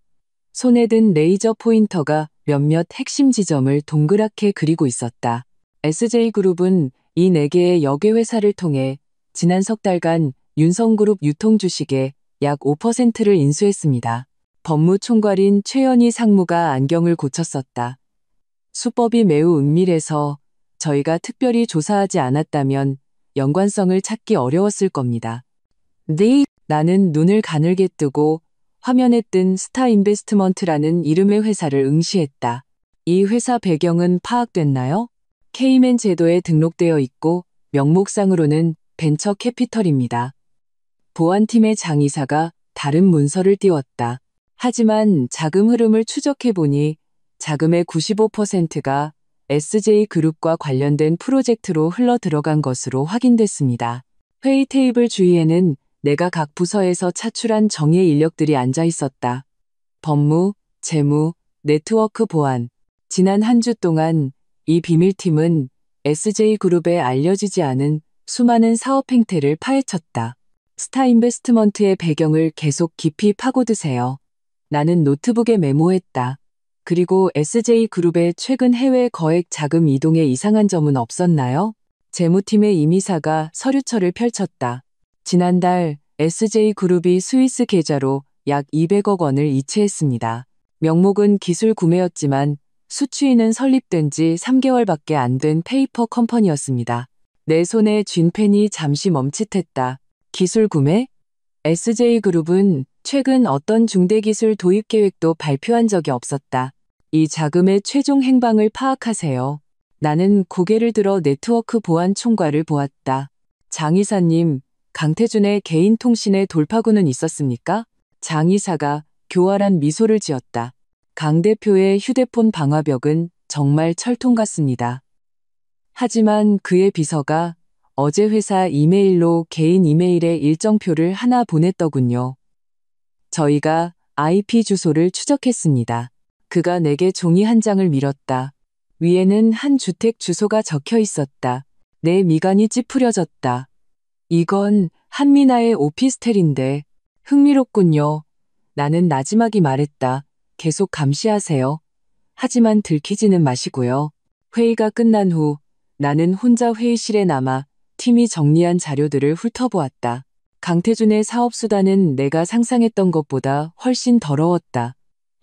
S1: 손에 든 레이저 포인터가 몇몇 핵심 지점을 동그랗게 그리고 있었다. SJ그룹은 이 4개의 역외회사를 통해 지난 석 달간 윤성그룹 유통주식의 약 5%를 인수했습니다. 법무총괄인 최연희 상무가 안경을 고쳤었다. 수법이 매우 은밀해서 저희가 특별히 조사하지 않았다면 연관성을 찾기 어려웠을 겁니다. 네, 나는 눈을 가늘게 뜨고 화면에 뜬 스타 인베스트먼트라는 이름의 회사를 응시했다. 이 회사 배경은 파악됐나요? 케이맨 제도에 등록되어 있고 명목상으로는 벤처 캐피털입니다. 보안팀의 장이사가 다른 문서를 띄웠다. 하지만 자금 흐름을 추적해보니 자금의 95%가 SJ그룹과 관련된 프로젝트로 흘러 들어간 것으로 확인됐습니다. 회의 테이블 주위에는 내가 각 부서에서 차출한 정예 인력들이 앉아 있었다. 법무, 재무, 네트워크 보안. 지난 한 주 동안 이 비밀팀은 SJ그룹에 알려지지 않은 수많은 사업 행태를 파헤쳤다. 스타 인베스트먼트의 배경을 계속 깊이 파고드세요. 나는 노트북에 메모했다. 그리고 SJ그룹의 최근 해외 거액 자금 이동에 이상한 점은 없었나요? 재무팀의 임이사가 서류처를 펼쳤다. 지난달 SJ그룹이 스위스 계좌로 약 200억 원을 이체했습니다. 명목은 기술 구매였지만 수취인은 설립된 지 3개월밖에 안 된 페이퍼 컴퍼니였습니다. 내 손에 쥔 펜이 잠시 멈칫했다. 기술 구매? SJ그룹은 최근 어떤 중대기술 도입 계획도 발표한 적이 없었다. 이 자금의 최종 행방을 파악하세요. 나는 고개를 들어 네트워크 보안 총괄을 보았다. 장 이사님, 강태준의 개인 통신에 돌파구는 있었습니까? 장 이사가 교활한 미소를 지었다. 강 대표의 휴대폰 방화벽은 정말 철통 같습니다. 하지만 그의 비서가 어제 회사 이메일로 개인 이메일에 일정표를 하나 보냈더군요. 저희가 IP 주소를 추적했습니다. 그가 내게 종이 한 장을 밀었다. 위에는 한 주택 주소가 적혀 있었다. 내 미간이 찌푸려졌다. 이건 한미나의 오피스텔인데 흥미롭군요. 나는 나지막이 말했다. 계속 감시하세요. 하지만 들키지는 마시고요. 회의가 끝난 후 나는 혼자 회의실에 남아 팀이 정리한 자료들을 훑어보았다. 강태준의 사업수단은 내가 상상했던 것보다 훨씬 더러웠다.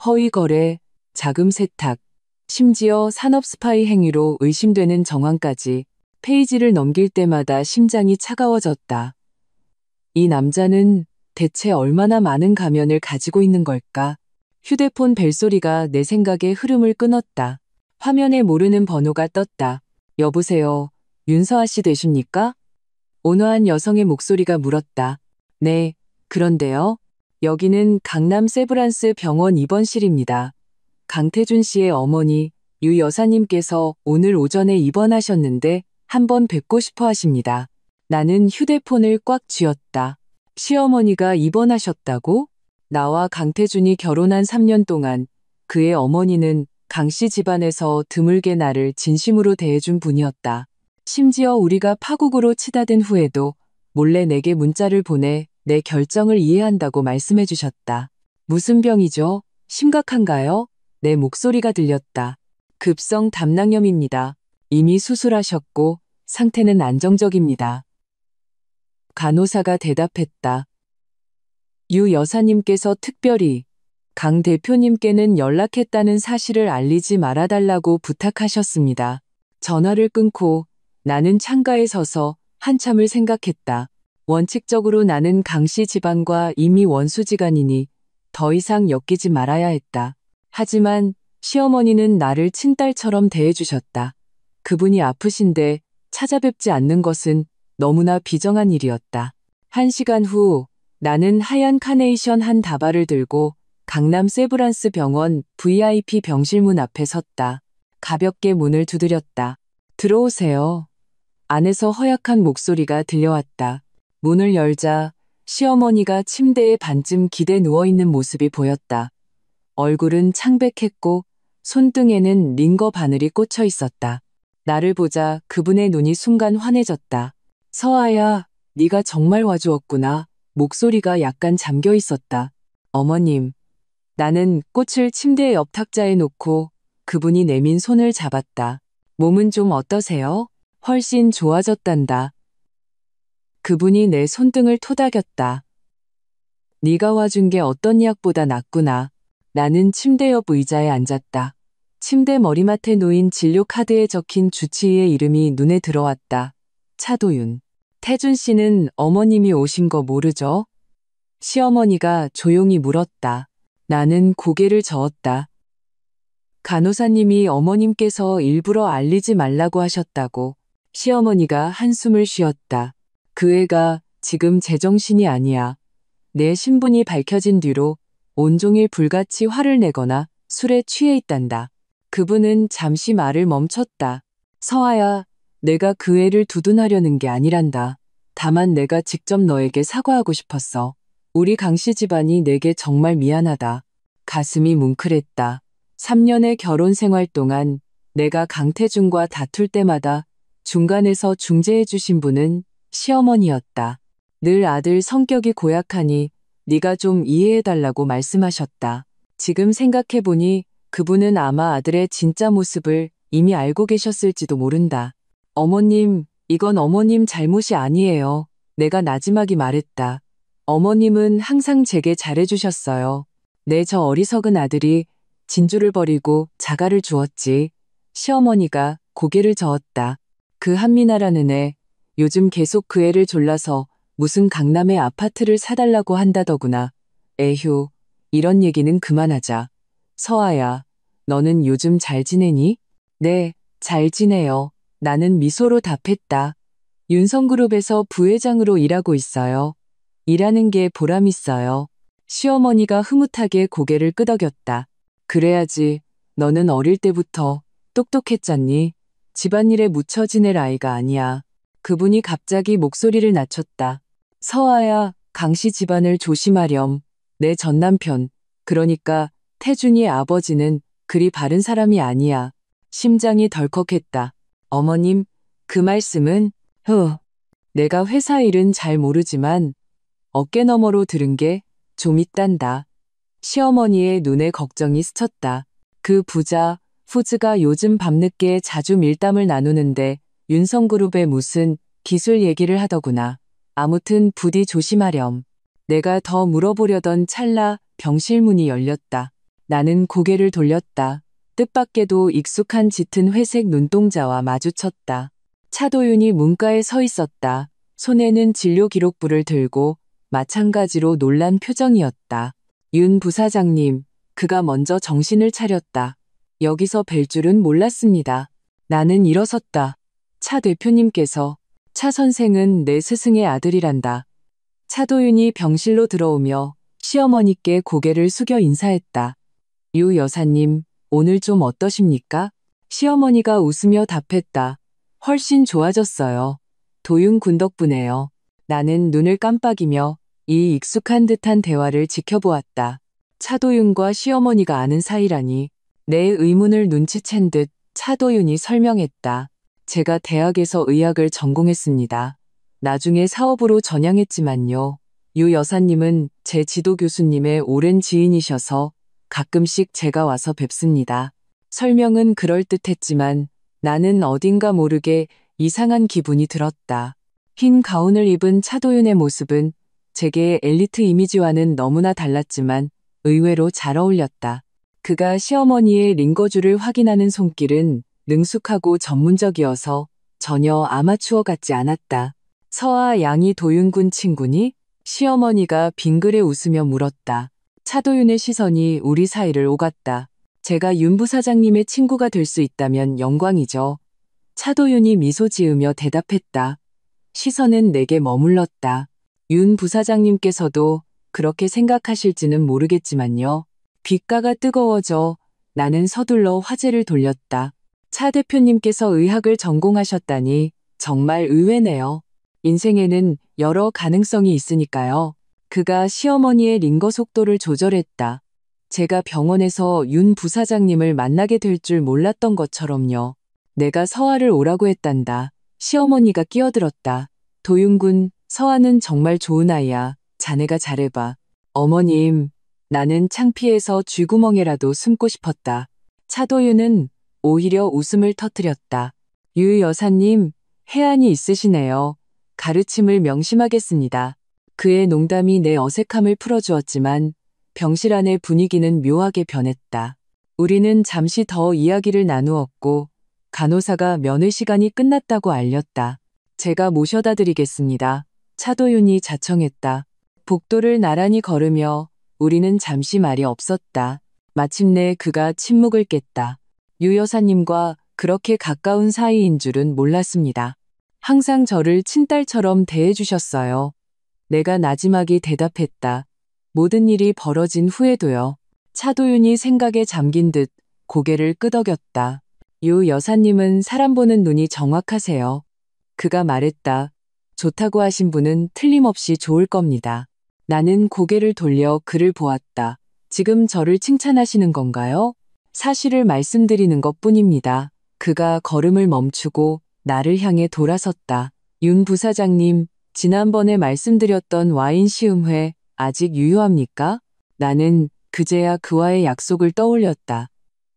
S1: 허위 거래, 자금 세탁, 심지어 산업 스파이 행위로 의심되는 정황까지. 페이지를 넘길 때마다 심장이 차가워졌다. 이 남자는 대체 얼마나 많은 가면을 가지고 있는 걸까? 휴대폰 벨소리가 내 생각의 흐름을 끊었다. 화면에 모르는 번호가 떴다. 여보세요, 윤서아 씨 되십니까? 온화한 여성의 목소리가 물었다. 네, 그런데요. 여기는 강남 세브란스 병원 입원실입니다. 강태준 씨의 어머니 유 여사님께서 오늘 오전에 입원하셨는데 한번 뵙고 싶어 하십니다. 나는 휴대폰을 꽉 쥐었다. 시어머니가 입원하셨다고? 나와 강태준이 결혼한 3년 동안 그의 어머니는 강씨 집안에서 드물게 나를 진심으로 대해준 분이었다. 심지어 우리가 파국으로 치닫은 후에도 몰래 내게 문자를 보내 내 결정을 이해한다고 말씀해 주셨다. 무슨 병이죠? 심각한가요? 내 목소리가 들렸다. 급성 담낭염입니다. 이미 수술하셨고 상태는 안정적입니다. 간호사가 대답했다. 유 여사님께서 특별히 강 대표님께는 연락했다는 사실을 알리지 말아달라고 부탁하셨습니다. 전화를 끊고 나는 창가에 서서 한참을 생각했다. 원칙적으로 나는 강씨 집안과 이미 원수지간이니 더 이상 엮이지 말아야 했다. 하지만 시어머니는 나를 친딸처럼 대해주셨다. 그분이 아프신데 찾아뵙지 않는 것은 너무나 비정한 일이었다. 1시간 후 나는 하얀 카네이션 한 다발을 들고 강남 세브란스 병원 VIP 병실문 앞에 섰다. 가볍게 문을 두드렸다. 들어오세요. 안에서 허약한 목소리가 들려왔다. 문을 열자 시어머니가 침대에 반쯤 기대 누워있는 모습이 보였다. 얼굴은 창백했고 손등에는 링거 바늘이 꽂혀 있었다. 나를 보자 그분의 눈이 순간 환해졌다. 서아야, 네가 정말 와주었구나. 목소리가 약간 잠겨 있었다. 어머님. 나는 꽃을 침대 옆 탁자에 놓고 그분이 내민 손을 잡았다. 몸은 좀 어떠세요? 훨씬 좋아졌단다. 그분이 내 손등을 토닥였다. 네가 와준 게 어떤 약보다 낫구나. 나는 침대 옆 의자에 앉았다. 침대 머리맡에 놓인 진료 카드에 적힌 주치의의 이름이 눈에 들어왔다. 차도윤. 태준 씨는 어머님이 오신 거 모르죠? 시어머니가 조용히 물었다. 나는 고개를 저었다. 간호사님이 어머님께서 일부러 알리지 말라고 하셨다고. 시어머니가 한숨을 쉬었다. 그 애가 지금 제정신이 아니야. 내 신분이 밝혀진 뒤로 온종일 불같이 화를 내거나 술에 취해 있단다. 그분은 잠시 말을 멈췄다. 서아야, 내가 그 애를 두둔하려는 게 아니란다. 다만 내가 직접 너에게 사과하고 싶었어. 우리 강씨 집안이 내게 정말 미안하다. 가슴이 뭉클했다. 3년의 결혼 생활 동안 내가 강태준과 다툴 때마다 중간에서 중재해 주신 분은 시어머니였다. 늘 아들 성격이 고약하니 네가 좀 이해해달라고 말씀하셨다. 지금 생각해보니 그분은 아마 아들의 진짜 모습을 이미 알고 계셨을지도 모른다. 어머님, 이건 어머님 잘못이 아니에요. 내가 나지막이 말했다. 어머님은 항상 제게 잘해주셨어요. 내 저 어리석은 아들이 진주를 버리고 자갈을 주었지. 시어머니가 고개를 저었다. 그 한미나라는 애, 요즘 계속 그 애를 졸라서 무슨 강남에 아파트를 사달라고 한다더구나. 에휴, 이런 얘기는 그만하자. 서아야, 너는 요즘 잘 지내니? 네, 잘 지내요. 나는 미소로 답했다. 윤성그룹에서 부회장으로 일하고 있어요. 일하는 게 보람 있어요. 시어머니가 흐뭇하게 고개를 끄덕였다. 그래야지. 너는 어릴 때부터 똑똑했잖니. 집안일에 묻혀 지낼 아이가 아니야. 그분이 갑자기 목소리를 낮췄다. 서아야, 강씨 집안을 조심하렴. 내 전남편, 그러니까 태준이의 아버지는 그리 바른 사람이 아니야. 심장이 덜컥했다. 어머님, 그 말씀은, 내가 회사 일은 잘 모르지만 어깨너머로 들은 게 좀 있단다. 시어머니의 눈에 걱정이 스쳤다. 그 부자, 후즈가 요즘 밤늦게 자주 밀담을 나누는데 윤성그룹에 무슨 기술 얘기를 하더구나. 아무튼 부디 조심하렴. 내가 더 물어보려던 찰나 병실 문이 열렸다. 나는 고개를 돌렸다. 뜻밖에도 익숙한 짙은 회색 눈동자와 마주쳤다. 차도윤이 문가에 서 있었다. 손에는 진료 기록부를 들고 마찬가지로 놀란 표정이었다. 윤 부사장님, 그가 먼저 정신을 차렸다. 여기서 뵐 줄은 몰랐습니다. 나는 일어섰다. 차 대표님께서, 차 선생은 내 스승의 아들이란다. 차도윤이 병실로 들어오며 시어머니께 고개를 숙여 인사했다. 유 여사님, 오늘 좀 어떠십니까? 시어머니가 웃으며 답했다. 훨씬 좋아졌어요. 도윤 군 덕분에요. 나는 눈을 깜빡이며 이 익숙한 듯한 대화를 지켜보았다. 차도윤과 시어머니가 아는 사이라니. 내 의문을 눈치챈 듯 차도윤이 설명했다. 제가 대학에서 의학을 전공했습니다. 나중에 사업으로 전향했지만요. 유 여사님은 제 지도 교수님의 오랜 지인이셔서 가끔씩 제가 와서 뵙습니다. 설명은 그럴듯했지만 나는 어딘가 모르게 이상한 기분이 들었다. 흰 가운을 입은 차도윤의 모습은 제게 엘리트 이미지와는 너무나 달랐지만 의외로 잘 어울렸다. 그가 시어머니의 링거줄을 확인하는 손길은 능숙하고 전문적이어서 전혀 아마추어 같지 않았다. 서아 양이 도윤군 친구니? 시어머니가 빙그레 웃으며 물었다. 차도윤의 시선이 우리 사이를 오갔다. 제가 윤 부사장님의 친구가 될 수 있다면 영광이죠. 차도윤이 미소 지으며 대답했다. 시선은 내게 머물렀다. 윤 부사장님께서도 그렇게 생각하실지는 모르겠지만요. 귓가가 뜨거워져 나는 서둘러 화제를 돌렸다. 차 대표님께서 의학을 전공하셨다니 정말 의외네요. 인생에는 여러 가능성이 있으니까요. 그가 시어머니의 링거 속도를 조절했다. 제가 병원에서 윤 부사장님을 만나게 될 줄 몰랐던 것처럼요. 내가 서아를 오라고 했단다. 시어머니가 끼어들었다. 도윤군, 서아는 정말 좋은 아이야. 자네가 잘해봐. 어머님, 나는 창피해서 쥐구멍에라도 숨고 싶었다. 차도윤은 오히려 웃음을 터뜨렸다. 유 여사님, 해안이 있으시네요. 가르침을 명심하겠습니다. 그의 농담이 내 어색함을 풀어주었지만 병실 안의 분위기는 묘하게 변했다. 우리는 잠시 더 이야기를 나누었고 간호사가 면회 시간이 끝났다고 알렸다. 제가 모셔다 드리겠습니다. 차도윤이 자청했다. 복도를 나란히 걸으며 우리는 잠시 말이 없었다. 마침내 그가 침묵을 깼다. 유 여사님과 그렇게 가까운 사이인 줄은 몰랐습니다. 항상 저를 친딸처럼 대해주셨어요. 내가 나지막이 대답했다. 모든 일이 벌어진 후에도요. 차도윤이 생각에 잠긴 듯 고개를 끄덕였다. 유 여사님은 사람 보는 눈이 정확하세요. 그가 말했다. 좋다고 하신 분은 틀림없이 좋을 겁니다. 나는 고개를 돌려 그를 보았다. 지금 저를 칭찬하시는 건가요? 사실을 말씀드리는 것뿐입니다. 그가 걸음을 멈추고 나를 향해 돌아섰다. 윤 부사장님, 지난번에 말씀드렸던 와인 시음회 아직 유효합니까? 나는 그제야 그와의 약속을 떠올렸다.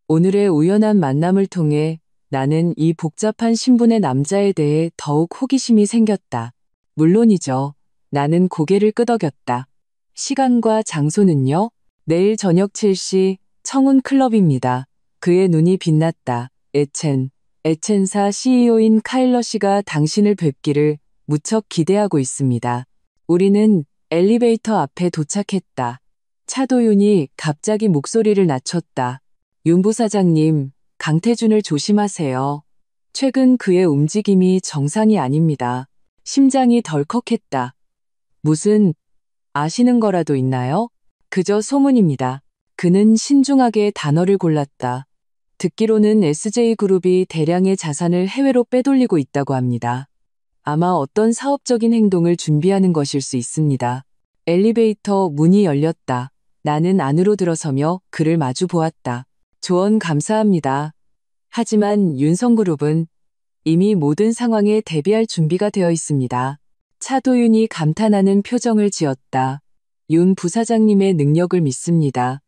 S1: 오늘의 우연한 만남을 통해 나는 이 복잡한 신분의 남자에 대해 더욱 호기심이 생겼다. 물론이죠. 나는 고개를 끄덕였다. 시간과 장소는요? 내일 저녁 7시 청운 클럽입니다. 그의 눈이 빛났다. 에첸사 CEO인 카일러 씨가 당신을 뵙기를 무척 기대하고 있습니다. 우리는 엘리베이터 앞에 도착했다. 차도윤이 갑자기 목소리를 낮췄다. 윤 부사장님, 강태준을 조심하세요. 최근 그의 움직임이 정상이 아닙니다. 심장이 덜컥했다. 무슨 아시는 거라도 있나요? 그저 소문입니다. 그는 신중하게 단어를 골랐다. 듣기로는 SJ그룹이 대량의 자산을 해외로 빼돌리고 있다고 합니다. 아마 어떤 사업적인 행동을 준비하는 것일 수 있습니다. 엘리베이터 문이 열렸다. 나는 안으로 들어서며 그를 마주 보았다. 조언 감사합니다. 하지만 윤성그룹은 이미 모든 상황에 대비할 준비가 되어 있습니다. 차도윤이 감탄하는 표정을 지었다. 윤 부사장님의 능력을 믿습니다.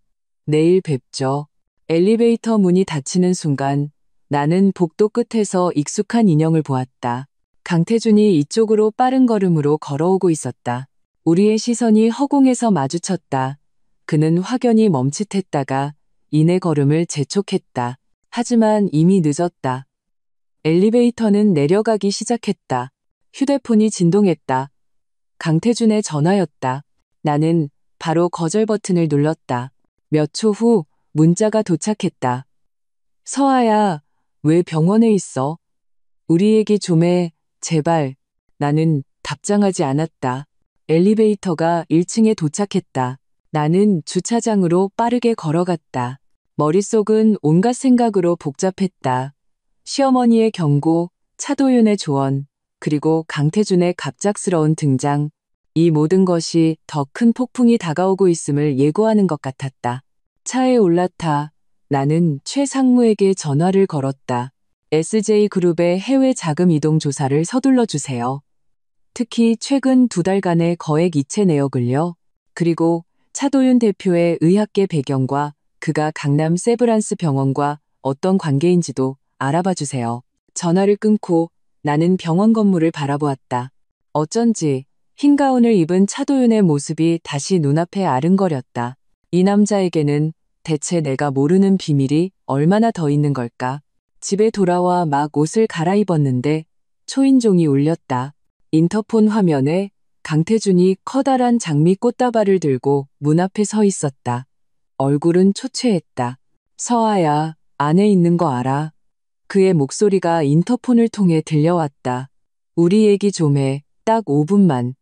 S1: 내일 뵙죠. 엘리베이터 문이 닫히는 순간 나는 복도 끝에서 익숙한 인형을 보았다. 강태준이 이쪽으로 빠른 걸음으로 걸어오고 있었다. 우리의 시선이 허공에서 마주쳤다. 그는 확연히 멈칫했다가 이내 걸음을 재촉했다. 하지만 이미 늦었다. 엘리베이터는 내려가기 시작했다. 휴대폰이 진동했다. 강태준의 전화였다. 나는 바로 거절 버튼을 눌렀다. 몇 초 후 문자가 도착했다. 서아야, 왜 병원에 있어? 우리 얘기 좀 해, 제발. 나는 답장하지 않았다. 엘리베이터가 1층에 도착했다. 나는 주차장으로 빠르게 걸어갔다. 머릿속은 온갖 생각으로 복잡했다. 시어머니의 경고, 차도윤의 조언, 그리고 강태준의 갑작스러운 등장. 이 모든 것이 더 큰 폭풍이 다가오고 있음을 예고하는 것 같았다. 차에 올라타 나는 최 상무에게 전화를 걸었다. SJ그룹의 해외 자금 이동 조사를 서둘러 주세요. 특히 최근 2달간의 거액 이체 내역을요. 그리고 차도윤 대표의 의학계 배경과 그가 강남 세브란스 병원과 어떤 관계인지도 알아봐 주세요. 전화를 끊고 나는 병원 건물을 바라보았다. 어쩐지 흰 가운을 입은 차도윤의 모습이 다시 눈앞에 아른거렸다. 이 남자에게는 대체 내가 모르는 비밀이 얼마나 더 있는 걸까? 집에 돌아와 막 옷을 갈아입었는데 초인종이 울렸다. 인터폰 화면에 강태준이 커다란 장미 꽃다발을 들고 문 앞에 서 있었다. 얼굴은 초췌했다. 서아야, 안에 있는 거 알아? 그의 목소리가 인터폰을 통해 들려왔다. 우리 얘기 좀 해. 딱 5분만.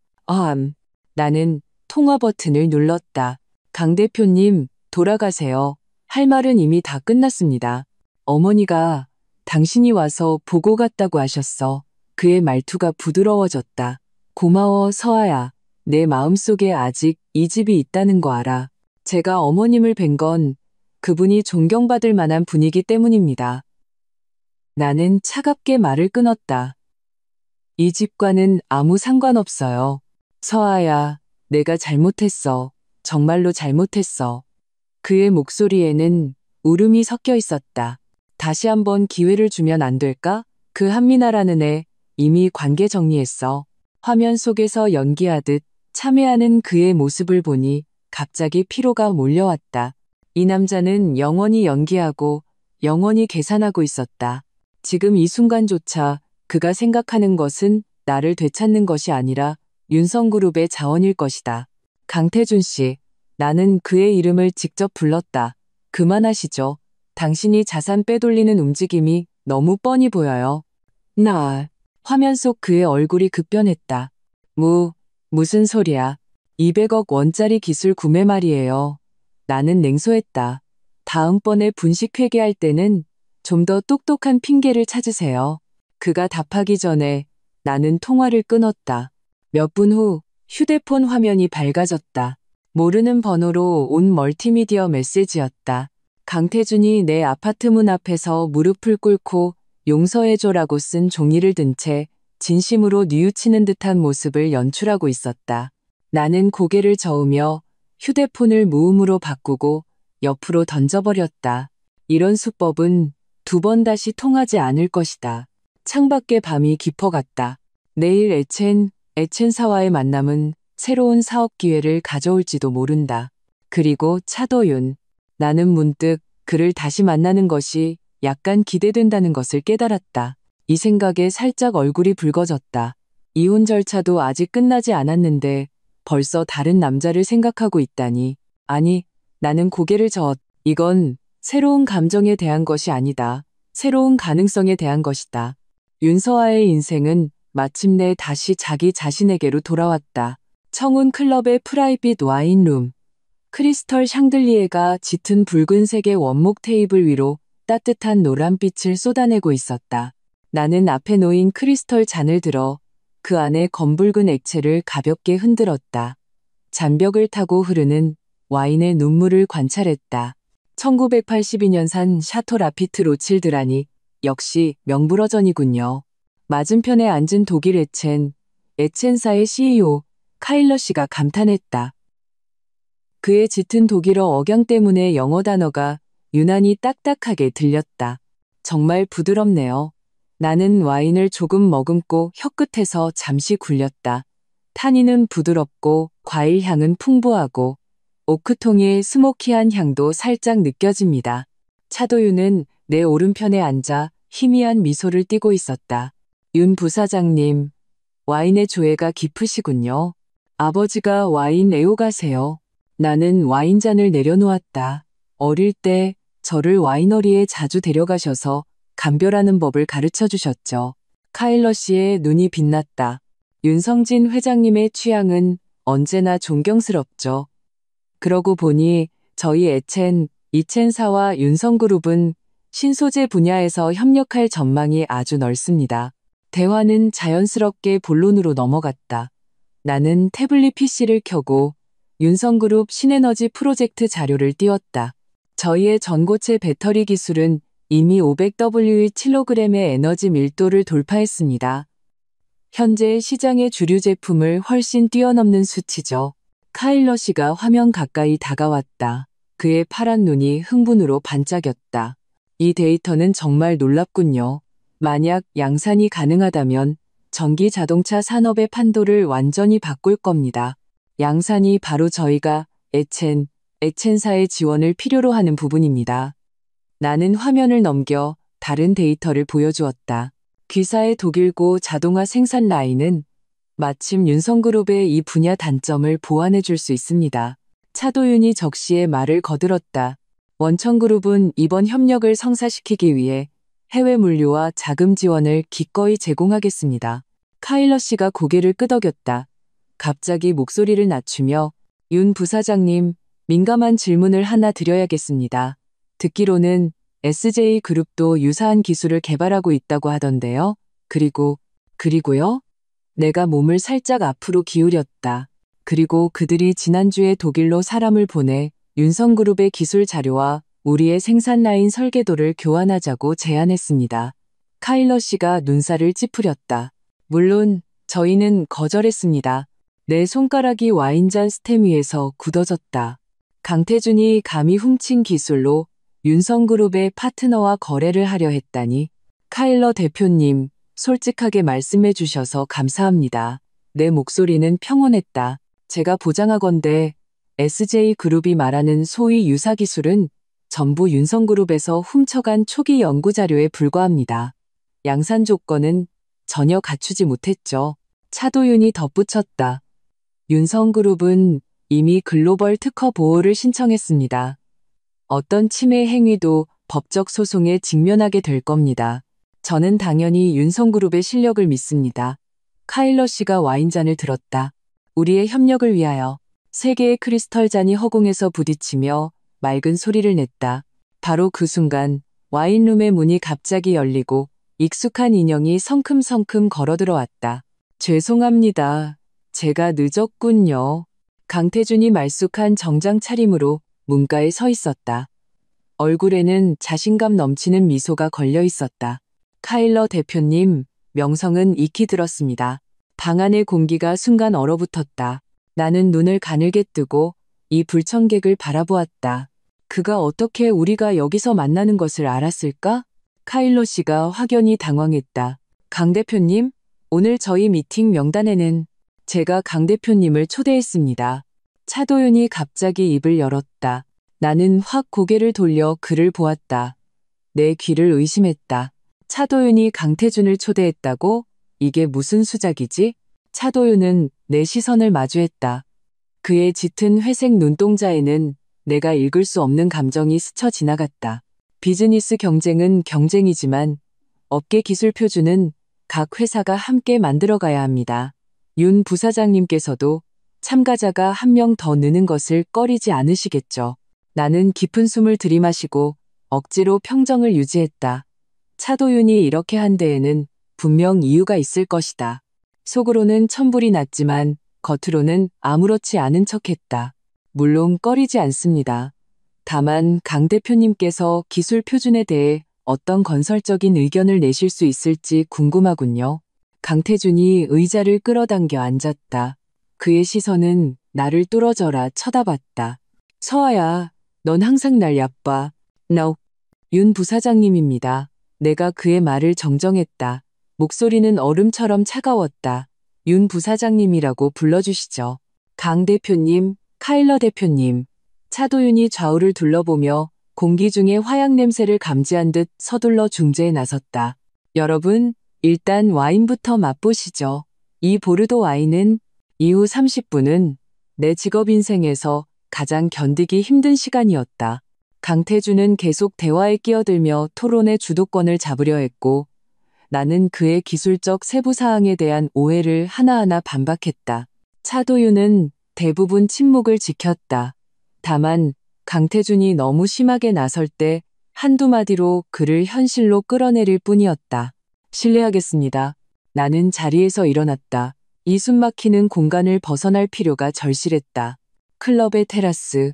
S1: 나는 통화 버튼을 눌렀다. 강 대표님, 돌아가세요. 할 말은 이미 다 끝났습니다. 어머니가 당신이 와서 보고 갔다고 하셨어. 그의 말투가 부드러워졌다. 고마워, 서아야. 내 마음속에 아직 이 집이 있다는 거 알아. 제가 어머님을 뵌 건 그분이 존경받을 만한 분이기 때문입니다. 나는 차갑게 말을 끊었다. 이 집과는 아무 상관없어요. 서아야, 내가 잘못했어. 정말로 잘못했어. 그의 목소리에는 울음이 섞여 있었다. 다시 한번 기회를 주면 안 될까? 그 한미나라는 애 이미 관계 정리했어. 화면 속에서 연기하듯 참회하는 그의 모습을 보니 갑자기 피로가 몰려왔다. 이 남자는 영원히 연기하고 영원히 계산하고 있었다. 지금 이 순간조차 그가 생각하는 것은 나를 되찾는 것이 아니라 윤성그룹의 자원일 것이다. 강태준 씨, 나는 그의 이름을 직접 불렀다. 그만하시죠. 당신이 자산 빼돌리는 움직임이 너무 뻔히 보여요. 화면 속 그의 얼굴이 급변했다. 무슨 소리야. 200억 원짜리 기술 구매 말이에요. 나는 냉소했다. 다음번에 분식 회계할 때는 좀 더 똑똑한 핑계를 찾으세요. 그가 답하기 전에 나는 통화를 끊었다. 몇 분 후 휴대폰 화면이 밝아졌다. 모르는 번호로 온 멀티미디어 메시지였다. 강태준이 내 아파트 문 앞에서 무릎을 꿇고 용서해줘라고 쓴 종이를 든 채 진심으로 뉘우치는 듯한 모습을 연출하고 있었다. 나는 고개를 저으며 휴대폰을 무음으로 바꾸고 옆으로 던져버렸다. 이런 수법은 2번 다시 통하지 않을 것이다. 창밖에 밤이 깊어갔다. 내일 에첸사와의 만남은 새로운 사업 기회를 가져올지도 모른다. 그리고 차도윤. 나는 문득 그를 다시 만나는 것이 약간 기대된다는 것을 깨달았다. 이 생각에 살짝 얼굴이 붉어졌다. 이혼 절차도 아직 끝나지 않았는데 벌써 다른 남자를 생각하고 있다니. 아니, 나는 고개를 저었다. 이건 새로운 감정에 대한 것이 아니다. 새로운 가능성에 대한 것이다. 윤서아의 인생은 마침내 다시 자기 자신에게로 돌아왔다. 청운 클럽의 프라이빗 와인룸. 크리스털 샹들리에가 짙은 붉은색의 원목 테이블 위로 따뜻한 노란빛을 쏟아내고 있었다. 나는 앞에 놓인 크리스털 잔을 들어 그 안에 검붉은 액체를 가볍게 흔들었다. 잔벽을 타고 흐르는 와인의 눈물을 관찰했다. 1982년산 샤토 라피트 로칠드라니 역시 명불허전이군요. 맞은편에 앉은 독일 에첸사의 CEO 카일러 씨가 감탄했다. 그의 짙은 독일어 억양 때문에 영어 단어가 유난히 딱딱하게 들렸다. 정말 부드럽네요. 나는 와인을 조금 머금고 혀끝에서 잠시 굴렸다. 타닌은 부드럽고 과일 향은 풍부하고 오크통의 스모키한 향도 살짝 느껴집니다. 차도윤은 내 오른편에 앉아 희미한 미소를 띠고 있었다. 윤 부사장님, 와인의 조예가 깊으시군요. 아버지가 와인 애호가세요. 나는 와인잔을 내려놓았다. 어릴 때 저를 와이너리에 자주 데려가셔서 감별하는 법을 가르쳐 주셨죠. 카일러 씨의 눈이 빛났다. 윤성진 회장님의 취향은 언제나 존경스럽죠. 그러고 보니 저희 이첸사와 윤성그룹은 신소재 분야에서 협력할 전망이 아주 넓습니다. 대화는 자연스럽게 본론으로 넘어갔다. 나는 태블릿 PC를 켜고 윤성그룹 신에너지 프로젝트 자료를 띄웠다. 저희의 전고체 배터리 기술은 이미 500W/kg의 에너지 밀도를 돌파했습니다. 현재 시장의 주류 제품을 훨씬 뛰어넘는 수치죠. 카일러 씨가 화면 가까이 다가왔다. 그의 파란 눈이 흥분으로 반짝였다. 이 데이터는 정말 놀랍군요. 만약 양산이 가능하다면 전기 자동차 산업의 판도를 완전히 바꿀 겁니다. 양산이 바로 저희가 에첸사의 지원을 필요로 하는 부분입니다. 나는 화면을 넘겨 다른 데이터를 보여주었다. 귀사의 독일고 자동화 생산 라인은 마침 윤성그룹의 이 분야 단점을 보완해 줄 수 있습니다. 차도윤이 적시에 말을 거들었다. 원청그룹은 이번 협력을 성사시키기 위해 해외 물류와 자금 지원을 기꺼이 제공하겠습니다. 카일러 씨가 고개를 끄덕였다. 갑자기 목소리를 낮추며 윤 부사장님, 민감한 질문을 하나 드려야겠습니다. 듣기로는 SJ그룹도 유사한 기술을 개발하고 있다고 하던데요. 그리고요? 내가 몸을 살짝 앞으로 기울였다. 그리고 그들이 지난주에 독일로 사람을 보내 윤성그룹의 기술 자료와 우리의 생산 라인 설계도를 교환하자고 제안했습니다. 카일러 씨가 눈살을 찌푸렸다. 물론 저희는 거절했습니다. 내 손가락이 와인잔 스템 위에서 굳어졌다. 강태준이 감히 훔친 기술로 윤성그룹의 파트너와 거래를 하려 했다니. 카일러 대표님, 솔직하게 말씀해 주셔서 감사합니다. 내 목소리는 평온했다. 제가 보장하건대 SJ그룹이 말하는 소위 유사 기술은 전부 윤성그룹에서 훔쳐간 초기 연구 자료에 불과합니다. 양산 조건은 전혀 갖추지 못했죠. 차도윤이 덧붙였다. 윤성그룹은 이미 글로벌 특허 보호를 신청했습니다. 어떤 침해 행위도 법적 소송에 직면하게 될 겁니다. 저는 당연히 윤성그룹의 실력을 믿습니다. 카일러 씨가 와인잔을 들었다. 우리의 협력을 위하여. 세 개의 크리스털 잔이 허공에서 부딪히며 맑은 소리를 냈다. 바로 그 순간 와인룸의 문이 갑자기 열리고 익숙한 인형이 성큼성큼 걸어들어왔다. 죄송합니다. 제가 늦었군요. 강태준이 말쑥한 정장 차림으로 문가에 서 있었다. 얼굴에는 자신감 넘치는 미소가 걸려 있었다. 카일러 대표님, 명성은 익히 들었습니다. 방 안의 공기가 순간 얼어붙었다. 나는 눈을 가늘게 뜨고 이 불청객을 바라보았다. 그가 어떻게 우리가 여기서 만나는 것을 알았을까? 카일러 씨가 확연히 당황했다. 강 대표님, 오늘 저희 미팅 명단에는 제가 강 대표님을 초대했습니다. 차도윤이 갑자기 입을 열었다. 나는 확 고개를 돌려 그를 보았다. 내 귀를 의심했다. 차도윤이 강태준을 초대했다고? 이게 무슨 수작이지? 차도윤은 내 시선을 마주했다. 그의 짙은 회색 눈동자에는 내가 읽을 수 없는 감정이 스쳐 지나갔다. 비즈니스 경쟁은 경쟁이지만 업계 기술 표준은 각 회사가 함께 만들어가야 합니다. 윤 부사장님께서도 참가자가 한 명 더 느는 것을 꺼리지 않으시겠죠. 나는 깊은 숨을 들이마시고 억지로 평정을 유지했다. 차도윤이 이렇게 한 데에는 분명 이유가 있을 것이다. 속으로는 천불이 났지만 겉으로는 아무렇지 않은 척했다. 물론 꺼리지 않습니다. 다만 강 대표님께서 기술 표준에 대해 어떤 건설적인 의견을 내실 수 있을지 궁금하군요. 강태준이 의자를 끌어당겨 앉았다. 그의 시선은 나를 뚫어져라 쳐다봤다. 서아야, 넌 항상 날 얕봐. 윤 부사장님입니다. 내가 그의 말을 정정했다. 목소리는 얼음처럼 차가웠다. 윤 부사장님이라고 불러주시죠. 강 대표님, 카일러 대표님. 차도윤이 좌우를 둘러보며 공기 중에 화약 냄새를 감지한 듯 서둘러 중재에 나섰다. 여러분, 일단 와인부터 맛보시죠. 이 보르도 와인은 이후 30분은 내 직업 인생에서 가장 견디기 힘든 시간이었다. 강태준은 계속 대화에 끼어들며 토론의 주도권을 잡으려 했고 나는 그의 기술적 세부 사항에 대한 오해를 하나하나 반박했다. 차도윤은 대부분 침묵을 지켰다. 다만 강태준이 너무 심하게 나설 때 한두 마디로 그를 현실로 끌어내릴 뿐이었다. 실례하겠습니다. 나는 자리에서 일어났다. 이 숨막히는 공간을 벗어날 필요가 절실했다. 클럽의 테라스.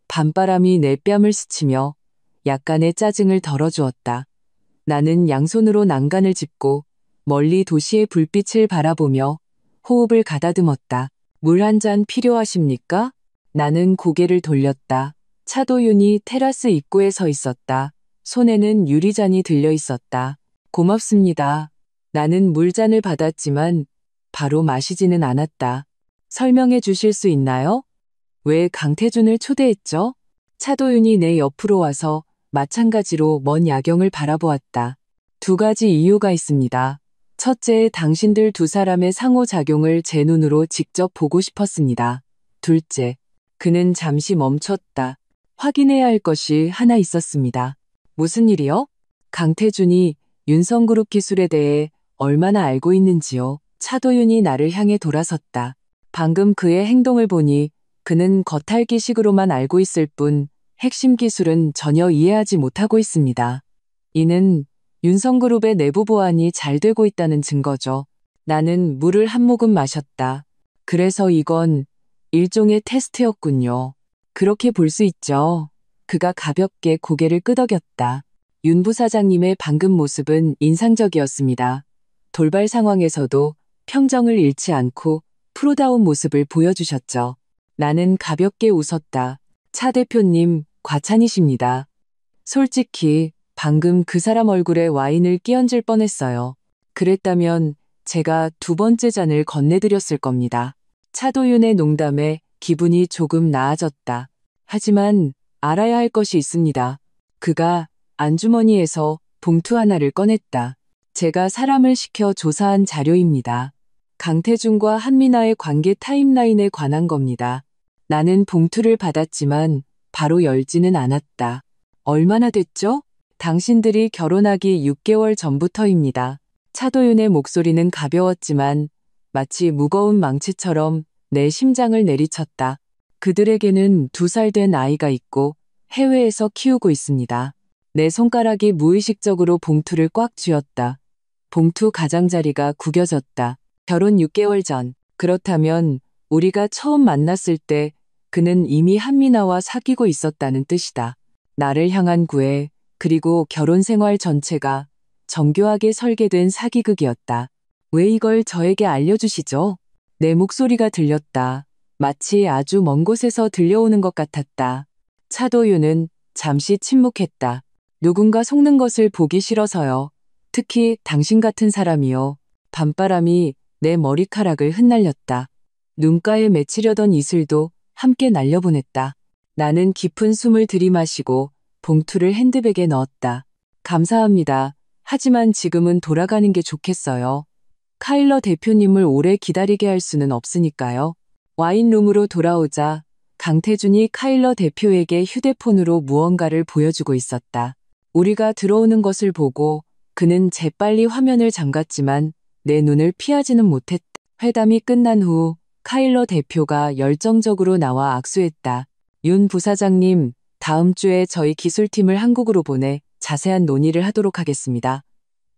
S1: 밤바람이 내 뺨을 스치며 약간의 짜증을 덜어주었다. 나는 양손으로 난간을 짚고 멀리 도시의 불빛을 바라보며 호흡을 가다듬었다. 물 한 잔 필요하십니까? 나는 고개를 돌렸다. 차도윤이 테라스 입구에 서 있었다. 손에는 유리잔이 들려 있었다. 고맙습니다. 나는 물잔을 받았지만 바로 마시지는 않았다. 설명해 주실 수 있나요? 왜 강태준을 초대했죠? 차도윤이 내 옆으로 와서 마찬가지로 먼 야경을 바라보았다. 두 가지 이유가 있습니다. 첫째, 당신들 두 사람의 상호작용을 제 눈으로 직접 보고 싶었습니다. 둘째, 그는 잠시 멈췄다. 확인해야 할 것이 하나 있었습니다. 무슨 일이요? 강태준이 윤성그룹 기술에 대해 얼마나 알고 있는지요? 차도윤이 나를 향해 돌아섰다. 방금 그의 행동을 보니 그는 겉핥기식으로만 알고 있을 뿐 핵심 기술은 전혀 이해하지 못하고 있습니다. 이는 윤성그룹의 내부 보안이 잘 되고 있다는 증거죠. 나는 물을 한 모금 마셨다. 그래서 이건 일종의 테스트였군요. 그렇게 볼 수 있죠. 그가 가볍게 고개를 끄덕였다. 윤 부사장님의 방금 모습은 인상적이었습니다. 돌발 상황에서도 평정을 잃지 않고 프로다운 모습을 보여주셨죠. 나는 가볍게 웃었다. 차 대표님, 과찬이십니다. 솔직히 방금 그 사람 얼굴에 와인을 끼얹을 뻔했어요. 그랬다면 제가 두 번째 잔을 건네드렸을 겁니다. 차도윤의 농담에 기분이 조금 나아졌다. 하지만 알아야 할 것이 있습니다. 그가 안주머니에서 봉투 하나를 꺼냈다. 제가 사람을 시켜 조사한 자료입니다. 강태준과 한미나의 관계 타임라인에 관한 겁니다. 나는 봉투를 받았지만 바로 열지는 않았다. 얼마나 됐죠? 당신들이 결혼하기 6개월 전부터입니다. 차도윤의 목소리는 가벼웠지만 마치 무거운 망치처럼 내 심장을 내리쳤다. 그들에게는 2살 된 아이가 있고 해외에서 키우고 있습니다. 내 손가락이 무의식적으로 봉투를 꽉 쥐었다. 봉투 가장자리가 구겨졌다. 결혼 6개월 전. 그렇다면 우리가 처음 만났을 때 그는 이미 한미나와 사귀고 있었다는 뜻이다. 나를 향한 구애, 그리고 결혼 생활 전체가 정교하게 설계된 사기극이었다. 왜 이걸 저에게 알려주시죠? 내 목소리가 들렸다. 마치 아주 먼 곳에서 들려오는 것 같았다. 차도윤은 잠시 침묵했다. 누군가 속는 것을 보기 싫어서요. 특히 당신 같은 사람이요. 밤바람이 내 머리카락을 흩날렸다. 눈가에 맺히려던 이슬도 함께 날려보냈다. 나는 깊은 숨을 들이마시고 봉투를 핸드백에 넣었다. 감사합니다. 하지만 지금은 돌아가는 게 좋겠어요. 카일러 대표님을 오래 기다리게 할 수는 없으니까요. 와인룸으로 돌아오자 강태준이 카일러 대표에게 휴대폰으로 무언가를 보여주고 있었다. 우리가 들어오는 것을 보고 그는 재빨리 화면을 잠갔지만 내 눈을 피하지는 못했다. 회담이 끝난 후 카일러 대표가 열정적으로 나와 악수했다. 윤 부사장님, 다음 주에 저희 기술팀을 한국으로 보내 자세한 논의를 하도록 하겠습니다.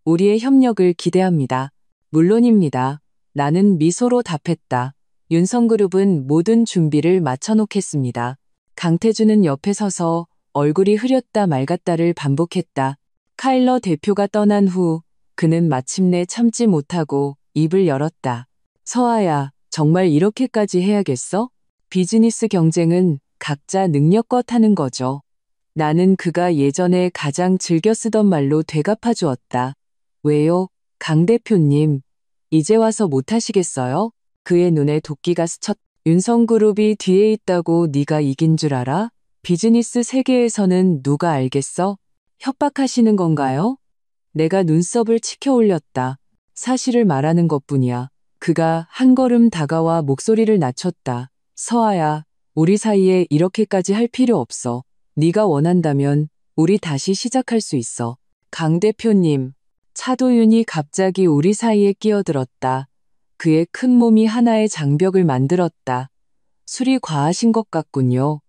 S1: 우리의 협력을 기대합니다. 물론입니다. 나는 미소로 답했다. 윤성그룹은 모든 준비를 마쳐놓겠습니다. 강태준은 옆에 서서 얼굴이 흐렸다 맑았다를 반복했다. 카일러 대표가 떠난 후 그는 마침내 참지 못하고 입을 열었다. 서아야, 정말 이렇게까지 해야겠어? 비즈니스 경쟁은 각자 능력껏 하는 거죠. 나는 그가 예전에 가장 즐겨 쓰던 말로 되갚아 주었다. 왜요? 강 대표님, 이제 와서 못하시겠어요? 그의 눈에 도끼가 스쳤다. 윤성그룹이 뒤에 있다고 네가 이긴 줄 알아? 비즈니스 세계에서는 누가 알겠어? 협박하시는 건가요? 내가 눈썹을 치켜 올렸다. 사실을 말하는 것뿐이야. 그가 한 걸음 다가와 목소리를 낮췄다. 서아야, 우리 사이에 이렇게까지 할 필요 없어. 네가 원한다면 우리 다시 시작할 수 있어. 강 대표님, 차도윤이 갑자기 우리 사이에 끼어들었다. 그의 큰 몸이 하나의 장벽을 만들었다. 술이 과하신 것 같군요.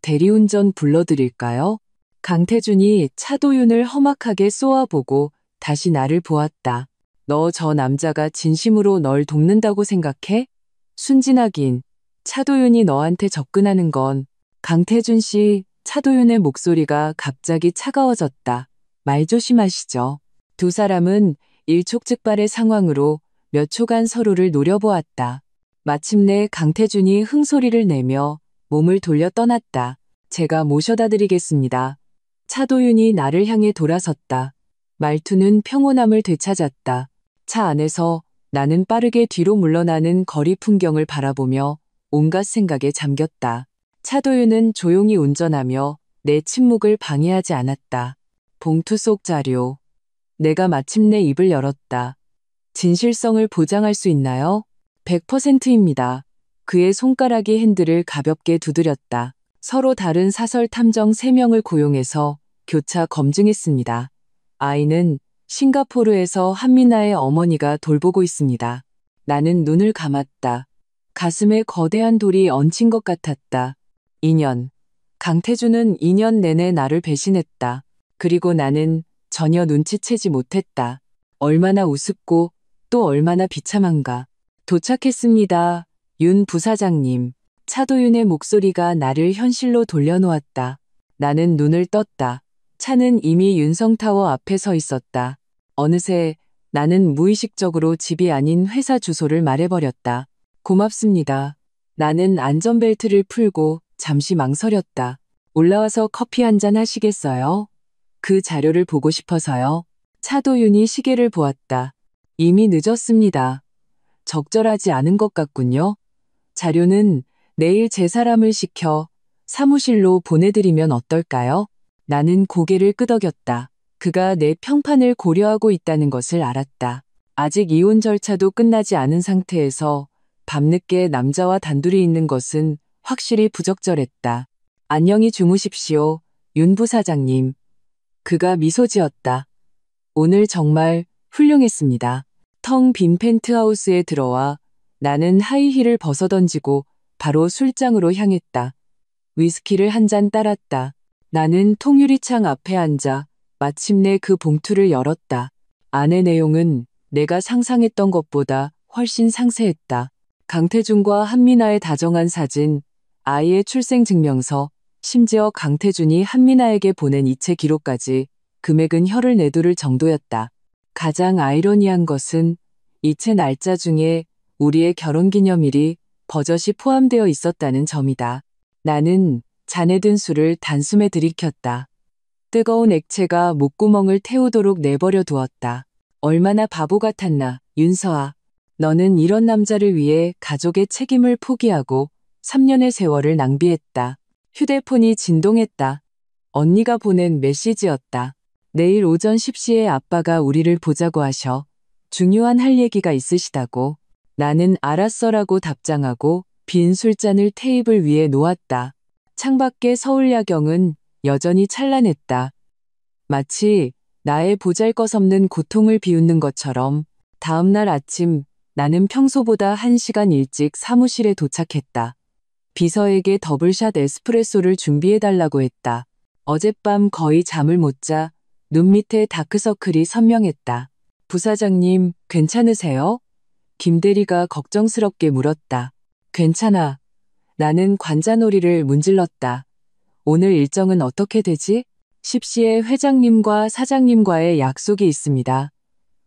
S1: 대리운전 불러드릴까요? 강태준이 차도윤을 험악하게 쏘아보고 다시 나를 보았다. 너 저 남자가 진심으로 널 돕는다고 생각해? 순진하긴. 차도윤이 너한테 접근하는 건. 강태준 씨, 차도윤의 목소리가 갑자기 차가워졌다. 말 조심하시죠. 두 사람은 일촉즉발의 상황으로 몇 초간 서로를 노려보았다. 마침내 강태준이 흥소리를 내며 몸을 돌려 떠났다. 제가 모셔다 드리겠습니다. 차도윤이 나를 향해 돌아섰다. 말투는 평온함을 되찾았다. 차 안에서 나는 빠르게 뒤로 물러나는 거리 풍경을 바라보며 온갖 생각에 잠겼다. 차도윤은 조용히 운전하며 내 침묵을 방해하지 않았다. 봉투 속 자료. 내가 마침내 입을 열었다. 진실성을 보장할 수 있나요? 100%입니다. 그의 손가락이 핸들을 가볍게 두드렸다. 서로 다른 사설 탐정 3명을 고용해서 교차 검증했습니다. 아이는 싱가포르에서 한미나의 어머니가 돌보고 있습니다. 나는 눈을 감았다. 가슴에 거대한 돌이 얹힌 것 같았다. 2년. 강태준은 2년 내내 나를 배신했다. 그리고 나는 전혀 눈치채지 못했다. 얼마나 우습고 또 얼마나 비참한가. 도착했습니다. 윤 부사장님. 차도윤의 목소리가 나를 현실로 돌려놓았다. 나는 눈을 떴다. 차는 이미 윤성타워 앞에 서 있었다. 어느새 나는 무의식적으로 집이 아닌 회사 주소를 말해버렸다. 고맙습니다. 나는 안전벨트를 풀고 잠시 망설였다. 올라와서 커피 한잔 하시겠어요? 그 자료를 보고 싶어서요. 차도윤이 시계를 보았다. 이미 늦었습니다. 적절하지 않은 것 같군요. 자료는 내일 제 사람을 시켜 사무실로 보내드리면 어떨까요? 나는 고개를 끄덕였다. 그가 내 평판을 고려하고 있다는 것을 알았다. 아직 이혼 절차도 끝나지 않은 상태에서 밤늦게 남자와 단둘이 있는 것은 확실히 부적절했다. 안녕히 주무십시오, 윤 부사장님. 그가 미소 지었다. 오늘 정말 훌륭했습니다. 텅 빈 펜트하우스에 들어와 나는 하이힐을 벗어던지고 바로 술장으로 향했다. 위스키를 한 잔 따랐다. 나는 통유리창 앞에 앉아 마침내 그 봉투를 열었다. 안의 내용은 내가 상상했던 것보다 훨씬 상세했다. 강태준과 한미나의 다정한 사진, 아이의 출생증명서, 심지어 강태준이 한미나에게 보낸 이체 기록까지. 금액은 혀를 내두를 정도였다. 가장 아이러니한 것은 이체 날짜 중에 우리의 결혼기념일이 버젓이 포함되어 있었다는 점이다. 나는 잔에 든 술을 단숨에 들이켰다. 뜨거운 액체가 목구멍을 태우도록 내버려 두었다. 얼마나 바보 같았나, 윤서아. 너는 이런 남자를 위해 가족의 책임을 포기하고 3년의 세월을 낭비했다. 휴대폰이 진동했다. 언니가 보낸 메시지였다. 내일 오전 10시에 아빠가 우리를 보자고 하셔. 중요한 할 얘기가 있으시다고. 나는 알았어라고 답장하고 빈 술잔을 테이블 위에 놓았다. 창밖의 서울 야경은 여전히 찬란했다. 마치 나의 보잘것없는 고통을 비웃는 것처럼 다음 날 아침 나는 평소보다 1시간 일찍 사무실에 도착했다. 비서에게 더블샷 에스프레소를 준비해달라고 했다. 어젯밤 거의 잠을 못 자 눈 밑에 다크서클이 선명했다. 부사장님, 괜찮으세요? 김대리가 걱정스럽게 물었다. 괜찮아. 나는 관자놀이를 문질렀다. 오늘 일정은 어떻게 되지? 10시에 회장님과 사장님과의 약속이 있습니다.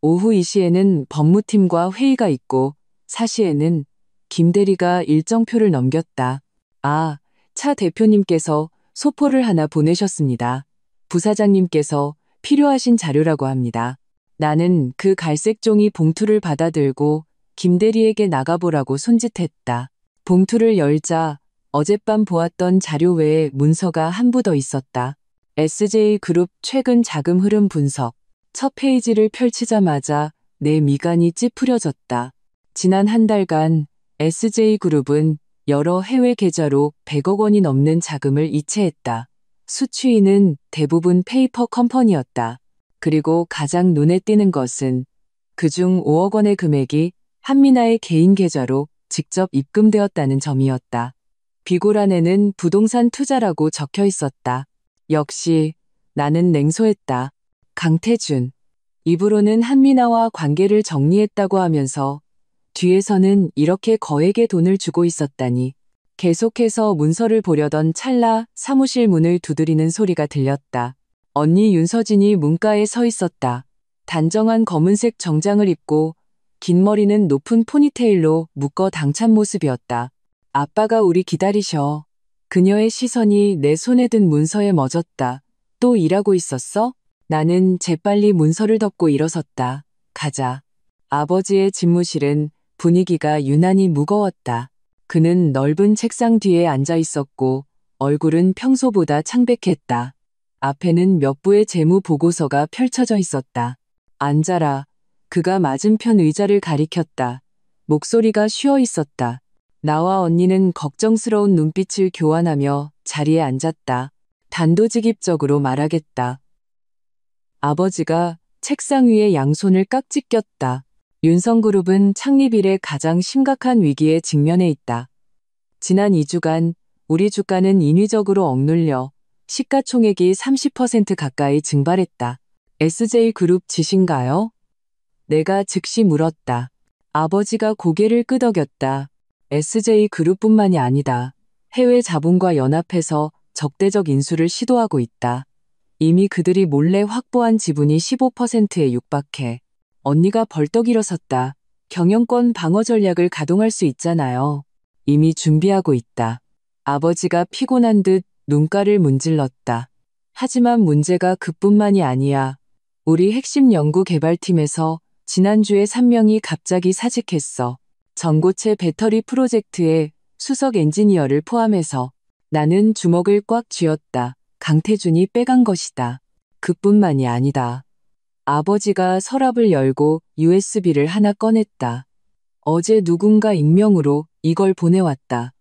S1: 오후 2시에는 법무팀과 회의가 있고 4시에는 김대리가 일정표를 넘겼다. 아, 차 대표님께서 소포를 하나 보내셨습니다. 부사장님께서 필요하신 자료라고 합니다. 나는 그 갈색 종이 봉투를 받아들고 김대리에게 나가보라고 손짓했다. 봉투를 열자 어젯밤 보았던 자료 외에 문서가 한 부 더 있었다. SJ그룹 최근 자금 흐름 분석. 첫 페이지를 펼치자마자 내 미간이 찌푸려졌다. 지난 한 달간 SJ그룹은 여러 해외 계좌로 100억 원이 넘는 자금을 이체했다. 수취인은 대부분 페이퍼 컴퍼니였다. 그리고 가장 눈에 띄는 것은 그중 5억 원의 금액이 한미나의 개인 계좌로 직접 입금되었다는 점이었다. 비고란에는 부동산 투자라고 적혀 있었다. 역시 나는 냉소했다. 강태준. 입으로는 한미나와 관계를 정리했다고 하면서 뒤에서는 이렇게 거액의 돈을 주고 있었다니. 계속해서 문서를 보려던 찰나 사무실 문을 두드리는 소리가 들렸다. 언니 윤서진이 문가에 서 있었다. 단정한 검은색 정장을 입고 긴 머리는 높은 포니테일로 묶어 당찬 모습이었다. 아빠가 우리 기다리셔. 그녀의 시선이 내 손에 든 문서에 멎었다. 또 일하고 있었어? 나는 재빨리 문서를 덮고 일어섰다. 가자. 아버지의 집무실은 분위기가 유난히 무거웠다. 그는 넓은 책상 뒤에 앉아 있었고 얼굴은 평소보다 창백했다. 앞에는 몇 부의 재무 보고서가 펼쳐져 있었다. 앉아라. 그가 맞은편 의자를 가리켰다. 목소리가 쉬어 있었다. 나와 언니는 걱정스러운 눈빛을 교환하며 자리에 앉았다. 단도직입적으로 말하겠다. 아버지가 책상 위에 양손을 깍지 꼈다. 윤성그룹은 창립 이래 가장 심각한 위기에 직면해 있다. 지난 2주간 우리 주가는 인위적으로 억눌려 시가총액이 30% 가까이 증발했다. SJ그룹 짓인가요? 내가 즉시 물었다. 아버지가 고개를 끄덕였다. SJ그룹뿐만이 아니다. 해외 자본과 연합해서 적대적 인수를 시도하고 있다. 이미 그들이 몰래 확보한 지분이 15%에 육박해. 언니가 벌떡 일어섰다. 경영권 방어 전략을 가동할 수 있잖아요. 이미 준비하고 있다. 아버지가 피곤한 듯 눈가를 문질렀다. 하지만 문제가 그뿐만이 아니야. 우리 핵심 연구 개발팀에서 지난주에 3명이 갑자기 사직했어. 전고체 배터리 프로젝트에 수석 엔지니어를 포함해서. 나는 주먹을 꽉 쥐었다. 강태준이 빼간 것이다. 그뿐만이 아니다. 아버지가 서랍을 열고 USB를 하나 꺼냈다. 어제 누군가 익명으로 이걸 보내왔다.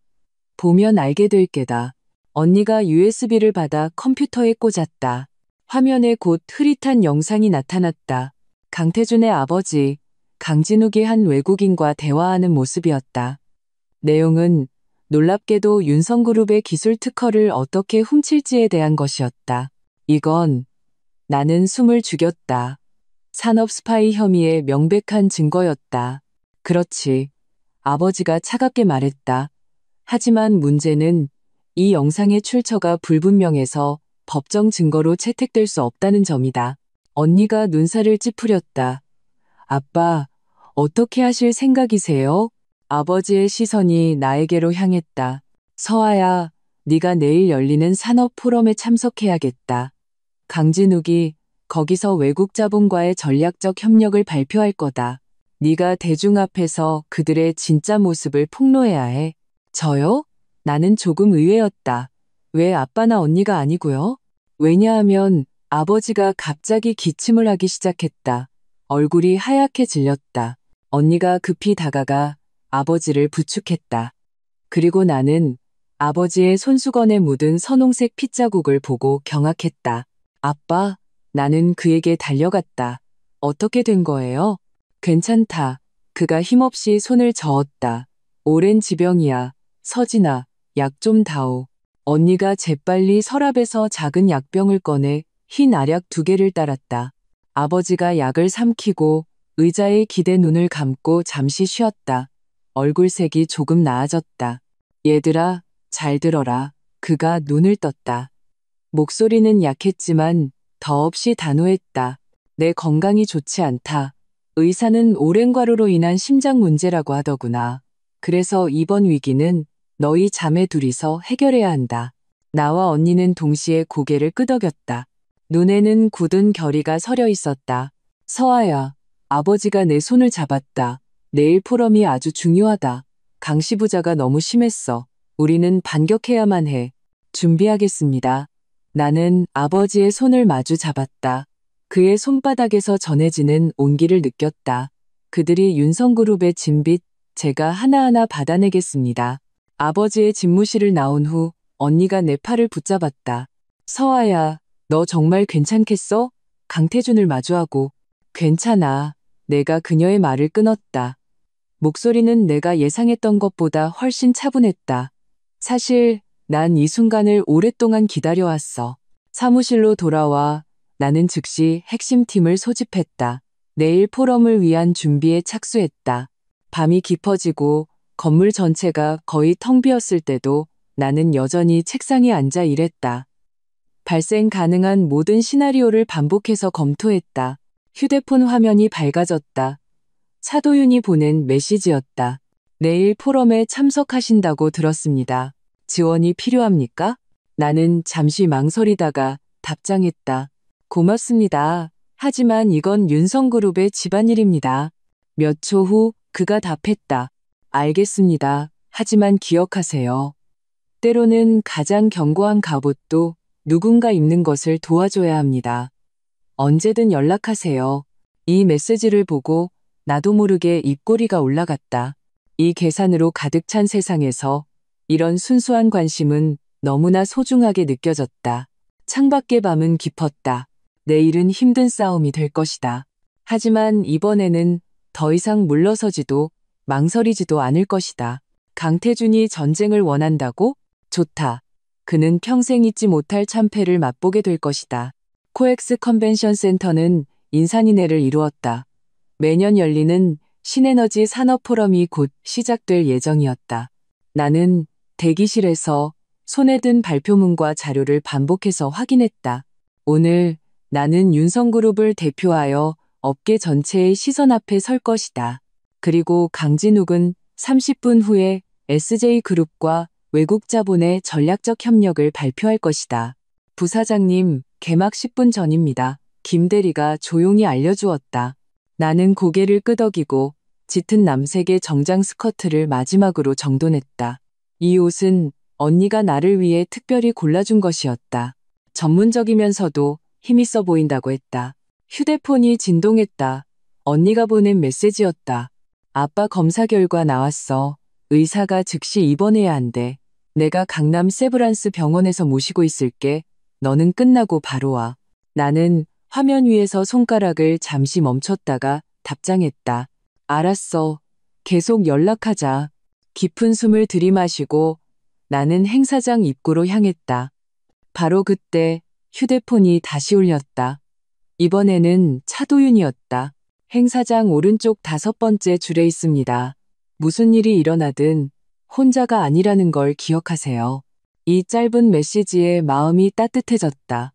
S1: 보면 알게 될 게다. 언니가 USB를 받아 컴퓨터에 꽂았다. 화면에 곧 흐릿한 영상이 나타났다. 강태준의 아버지, 강진욱이 한 외국인과 대화하는 모습이었다. 내용은 놀랍게도 윤성그룹의 기술 특허를 어떻게 훔칠지에 대한 것이었다. 이건 나는 숨을 죽였다. 산업 스파이 혐의의 명백한 증거였다. 그렇지. 아버지가 차갑게 말했다. 하지만 문제는 이 영상의 출처가 불분명해서 법정 증거로 채택될 수 없다는 점이다. 언니가 눈살을 찌푸렸다. 아빠, 어떻게 하실 생각이세요? 아버지의 시선이 나에게로 향했다. 서아야, 네가 내일 열리는 산업 포럼에 참석해야겠다. 강진욱이 거기서 외국 자본과의 전략적 협력을 발표할 거다. 네가 대중 앞에서 그들의 진짜 모습을 폭로해야 해. 저요? 나는 조금 의외였다. 왜 아빠나 언니가 아니고요? 왜냐하면 아버지가 갑자기 기침을 하기 시작했다. 얼굴이 하얗게 질렸다. 언니가 급히 다가가 아버지를 부축했다. 그리고 나는 아버지의 손수건에 묻은 선홍색 핏자국을 보고 경악했다. 아빠, 나는 그에게 달려갔다. 어떻게 된 거예요? 괜찮다. 그가 힘없이 손을 저었다. 오랜 지병이야. 서진아, 약 좀 다오. 언니가 재빨리 서랍에서 작은 약병을 꺼내 흰 알약 2개를 따랐다. 아버지가 약을 삼키고 의자에 기대 눈을 감고 잠시 쉬었다. 얼굴색이 조금 나아졌다. 얘들아, 잘 들어라. 그가 눈을 떴다. 목소리는 약했지만 더없이 단호했다. 내 건강이 좋지 않다. 의사는 오랜 과로로 인한 심장 문제라고 하더구나. 그래서 이번 위기는 너희 자매 둘이서 해결해야 한다. 나와 언니는 동시에 고개를 끄덕였다. 눈에는 굳은 결의가 서려 있었다. 서아야, 아버지가 내 손을 잡았다. 내일 포럼이 아주 중요하다. 강씨 부자가 너무 심했어. 우리는 반격해야만 해. 준비하겠습니다. 나는 아버지의 손을 마주 잡았다. 그의 손바닥에서 전해지는 온기를 느꼈다. 그들이 윤성그룹의 진빚, 제가 하나하나 받아내겠습니다. 아버지의 집무실을 나온 후 언니가 내 팔을 붙잡았다. 서아야, 너 정말 괜찮겠어? 강태준을 마주하고. 괜찮아. 내가 그녀의 말을 끊었다. 목소리는 내가 예상했던 것보다 훨씬 차분했다. 사실 난 이 순간을 오랫동안 기다려왔어. 사무실로 돌아와 나는 즉시 핵심팀을 소집했다. 내일 포럼을 위한 준비에 착수했다. 밤이 깊어지고 건물 전체가 거의 텅 비었을 때도 나는 여전히 책상에 앉아 일했다. 발생 가능한 모든 시나리오를 반복해서 검토했다. 휴대폰 화면이 밝아졌다. 차도윤이 보낸 메시지였다. 내일 포럼에 참석하신다고 들었습니다. 지원이 필요합니까? 나는 잠시 망설이다가 답장했다. 고맙습니다. 하지만 이건 윤성그룹의 집안일입니다. 몇 초 후 그가 답했다. 알겠습니다. 하지만 기억하세요. 때로는 가장 견고한 갑옷도 누군가 입는 것을 도와줘야 합니다. 언제든 연락하세요. 이 메시지를 보고 나도 모르게 입꼬리가 올라갔다. 이 계산으로 가득 찬 세상에서 이런 순수한 관심은 너무나 소중하게 느껴졌다. 창밖의 밤은 깊었다. 내일은 힘든 싸움이 될 것이다. 하지만 이번에는 더 이상 물러서지도 망설이지도 않을 것이다. 강태준이 전쟁을 원한다고? 좋다. 그는 평생 잊지 못할 참패를 맛보게 될 것이다. 코엑스 컨벤션 센터는 인산인해를 이루었다. 매년 열리는 신에너지 산업 포럼이 곧 시작될 예정이었다. 나는 대기실에서 손에 든 발표문과 자료를 반복해서 확인했다. 오늘 나는 윤성그룹을 대표하여 업계 전체의 시선 앞에 설 것이다. 그리고 강진욱은 30분 후에 SJ그룹과 외국 자본의 전략적 협력을 발표할 것이다. 부사장님, 개막 10분 전입니다. 김 대리가 조용히 알려주었다. 나는 고개를 끄덕이고 짙은 남색의 정장 스커트를 마지막으로 정돈했다. 이 옷은 언니가 나를 위해 특별히 골라준 것이었다. 전문적이면서도 힘있어 보인다고 했다. 휴대폰이 진동했다. 언니가 보낸 메시지였다. 아빠 검사 결과 나왔어. 의사가 즉시 입원해야 한대. 내가 강남 세브란스 병원에서 모시고 있을게. 너는 끝나고 바로 와. 나는 화면 위에서 손가락을 잠시 멈췄다가 답장했다. 알았어. 계속 연락하자. 깊은 숨을 들이마시고 나는 행사장 입구로 향했다. 바로 그때 휴대폰이 다시 울렸다. 이번에는 차도윤이었다. 행사장 오른쪽 5번째 줄에 있습니다. 무슨 일이 일어나든 혼자가 아니라는 걸 기억하세요. 이 짧은 메시지에 마음이 따뜻해졌다.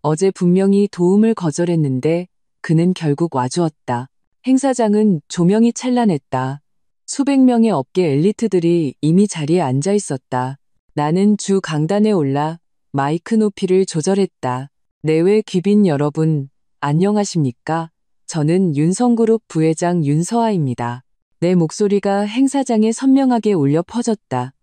S1: 어제 분명히 도움을 거절했는데 그는 결국 와주었다. 행사장은 조명이 찬란했다. 수백 명의 업계 엘리트들이 이미 자리에 앉아 있었다. 나는 주 강단에 올라 마이크 높이를 조절했다. 내외 귀빈 여러분, 안녕하십니까? 저는 윤성그룹 부회장 윤서아입니다. 내 목소리가 행사장에 선명하게 울려 퍼졌다.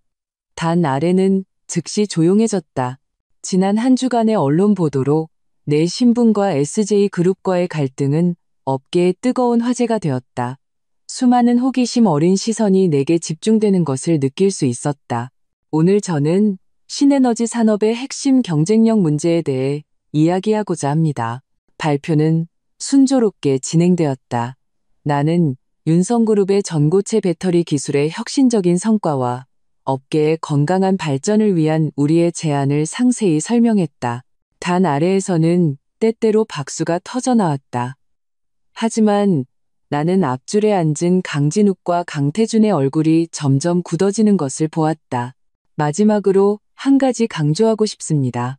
S1: 단 아래는 즉시 조용해졌다. 지난 한 주간의 언론 보도로 내 신분과 SJ그룹과의 갈등은 업계의 뜨거운 화제가 되었다. 수많은 호기심 어린 시선이 내게 집중되는 것을 느낄 수 있었다. 오늘 저는 신에너지 산업의 핵심 경쟁력 문제에 대해 이야기하고자 합니다. 발표는 순조롭게 진행되었다. 나는 윤성그룹의 전고체 배터리 기술의 혁신적인 성과와 업계의 건강한 발전을 위한 우리의 제안을 상세히 설명했다. 단 아래에서는 때때로 박수가 터져나왔다. 하지만 나는 앞줄에 앉은 강진욱과 강태준의 얼굴이 점점 굳어지는 것을 보았다. 마지막으로 한 가지 강조하고 싶습니다.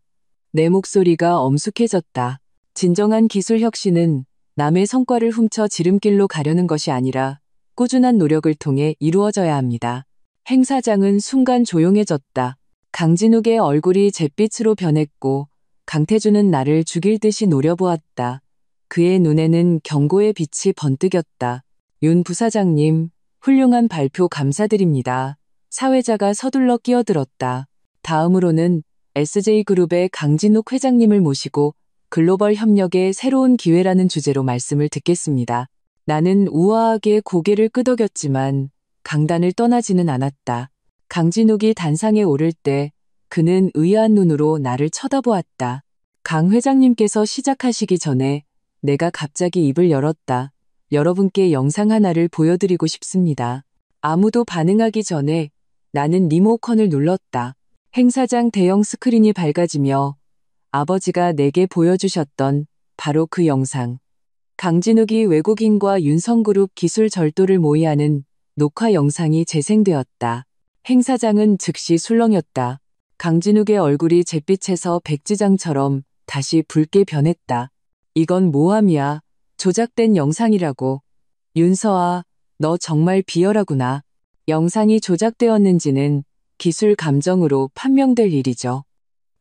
S1: 내 목소리가 엄숙해졌다. 진정한 기술 혁신은 남의 성과를 훔쳐 지름길로 가려는 것이 아니라 꾸준한 노력을 통해 이루어져야 합니다. 행사장은 순간 조용해졌다. 강진욱의 얼굴이 잿빛으로 변했고 강태준은 나를 죽일 듯이 노려보았다. 그의 눈에는 경고의 빛이 번뜩였다. 윤 부사장님, 훌륭한 발표 감사드립니다. 사회자가 서둘러 끼어들었다. 다음으로는 SJ그룹의 강진욱 회장님을 모시고 글로벌 협력의 새로운 기회라는 주제로 말씀을 듣겠습니다. 나는 우아하게 고개를 끄덕였지만 강단을 떠나지는 않았다. 강진욱이 단상에 오를 때 그는 의아한 눈으로 나를 쳐다보았다. 강 회장님께서 시작하시기 전에 내가 갑자기 입을 열었다. 여러분께 영상 하나를 보여드리고 싶습니다. 아무도 반응하기 전에 나는 리모컨을 눌렀다. 행사장 대형 스크린이 밝아지며 아버지가 내게 보여주셨던 바로 그 영상. 강진욱이 외국인과 윤성그룹 기술 절도를 모의하는 녹화 영상이 재생되었다. 행사장은 즉시 술렁였다. 강진욱의 얼굴이 잿빛에서 백지장처럼 다시 붉게 변했다. 이건 모함이야. 조작된 영상이라고. 윤서아, 너 정말 비열하구나. 영상이 조작되었는지는 기술 감정으로 판명될 일이죠.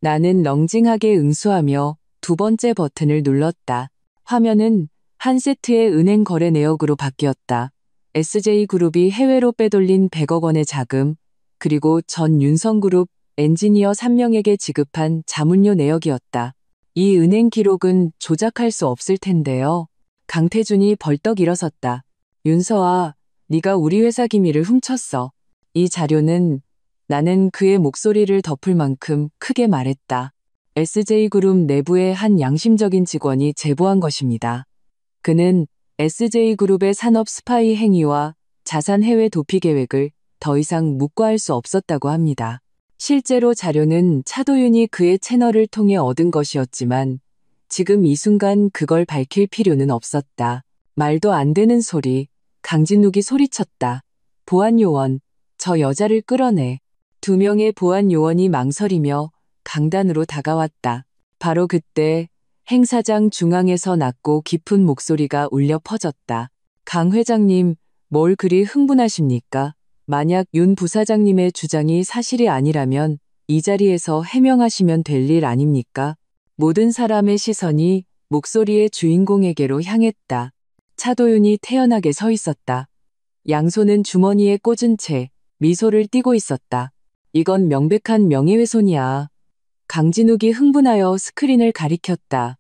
S1: 나는 렁징하게 응수하며 두 번째 버튼을 눌렀다. 화면은 한 세트의 은행 거래 내역으로 바뀌었다. SJ그룹이 해외로 빼돌린 100억 원의 자금, 그리고 전 윤성그룹 엔지니어 3명에게 지급한 자문료 내역이었다. 이 은행 기록은 조작할 수 없을 텐데요. 강태준이 벌떡 일어섰다. 윤서아, 네가 우리 회사 기밀을 훔쳤어. 이 자료는 나는 그의 목소리를 덮을 만큼 크게 말했다. SJ그룹 내부의 한 양심적인 직원이 제보한 것입니다. 그는 SJ그룹의 산업 스파이 행위와 자산 해외 도피 계획을 더 이상 묵과할 수 없었다고 합니다. 실제로 자료는 차도윤이 그의 채널을 통해 얻은 것이었지만 지금 이 순간 그걸 밝힐 필요는 없었다. 말도 안 되는 소리. 강진욱이 소리쳤다. 보안 요원, 저 여자를 끌어내. 2명의 보안 요원이 망설이며 강단으로 다가왔다. 바로 그때 행사장 중앙에서 낮고 깊은 목소리가 울려 퍼졌다. 강 회장님, 뭘 그리 흥분하십니까? 만약 윤 부사장님의 주장이 사실이 아니라면 이 자리에서 해명하시면 될 일 아닙니까? 모든 사람의 시선이 목소리의 주인공에게로 향했다. 차도윤이 태연하게 서 있었다. 양손은 주머니에 꽂은 채 미소를 띠고 있었다. 이건 명백한 명예훼손이야. 강진욱이 흥분하여 스크린을 가리켰다.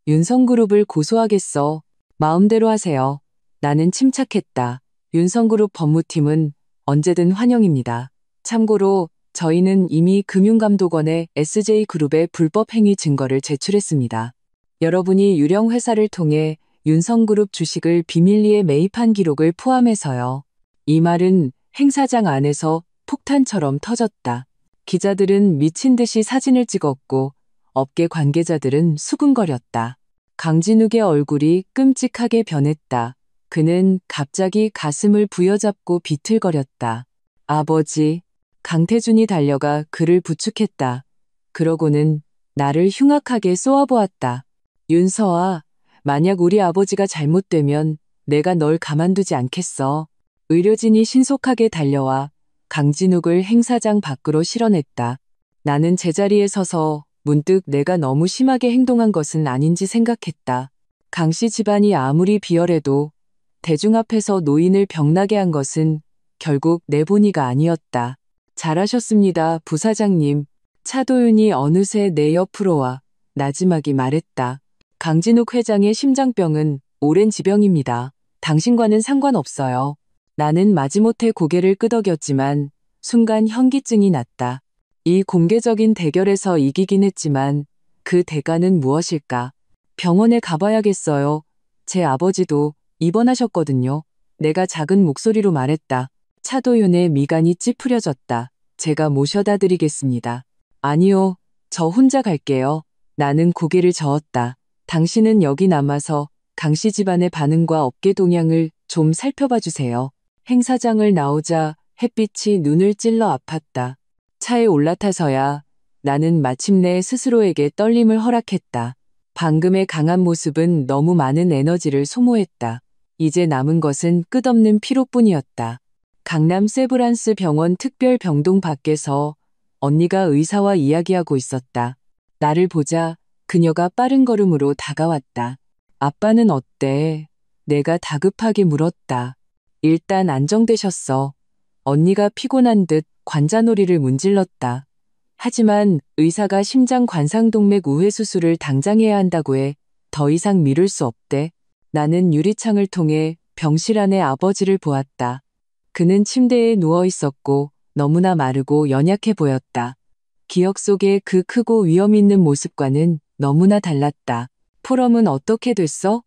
S1: 윤성그룹을 고소하겠어. 마음대로 하세요. 나는 침착했다. 윤성그룹 법무팀은 언제든 환영입니다. 참고로 저희는 이미 금융감독원에 SJ그룹의 불법 행위 증거를 제출했습니다. 여러분이 유령 회사를 통해 윤성그룹 주식을 비밀리에 매입한 기록을 포함해서요. 이 말은 행사장 안에서 폭탄처럼 터졌다. 기자들은 미친 듯이 사진을 찍었고 업계 관계자들은 수군거렸다. 강진욱의 얼굴이 끔찍하게 변했다. 그는 갑자기 가슴을 부여잡고 비틀거렸다. 아버지, 강태준이 달려가 그를 부축했다. 그러고는 나를 흉악하게 쏘아보았다. 윤서아, 만약 우리 아버지가 잘못되면 내가 널 가만두지 않겠어. 의료진이 신속하게 달려와 강진욱을 행사장 밖으로 실어냈다. 나는 제자리에 서서 문득 내가 너무 심하게 행동한 것은 아닌지 생각했다. 강씨 집안이 아무리 비열해도 대중 앞에서 노인을 병나게 한 것은 결국 내 본의가 아니었다. 잘하셨습니다, 부사장님. 차도윤이 어느새 내 옆으로 와 나지막이 말했다. 강진욱 회장의 심장병은 오랜 지병입니다. 당신과는 상관없어요. 나는 마지못해 고개를 끄덕였지만 순간 현기증이 났다. 이 공개적인 대결에서 이기긴 했지만 그 대가는 무엇일까? 병원에 가봐야겠어요. 제 아버지도 입원하셨거든요. 내가 작은 목소리로 말했다. 차도윤의 미간이 찌푸려졌다. 제가 모셔다 드리겠습니다. 아니요, 저 혼자 갈게요. 나는 고개를 저었다. 당신은 여기 남아서 강씨 집안의 반응과 업계 동향을 좀 살펴봐 주세요. 행사장을 나오자 햇빛이 눈을 찔러 아팠다. 차에 올라타서야 나는 마침내 스스로에게 떨림을 허락했다. 방금의 강한 모습은 너무 많은 에너지를 소모했다. 이제 남은 것은 끝없는 피로뿐이었다. 강남 세브란스 병원 특별 병동 밖에서 언니가 의사와 이야기하고 있었다. 나를 보자 그녀가 빠른 걸음으로 다가왔다. 아빠는 어때? 내가 다급하게 물었다. 일단 안정되셨어. 언니가 피곤한 듯 관자놀이를 문질렀다. 하지만 의사가 심장 관상동맥 우회 수술을 당장 해야 한다고 해. 더 이상 미룰 수 없대. 나는 유리창을 통해 병실 안의 아버지를 보았다. 그는 침대에 누워 있었고 너무나 마르고 연약해 보였다. 기억 속의 그 크고 위험 있는 모습과는 너무나 달랐다. 포럼은 어떻게 됐어?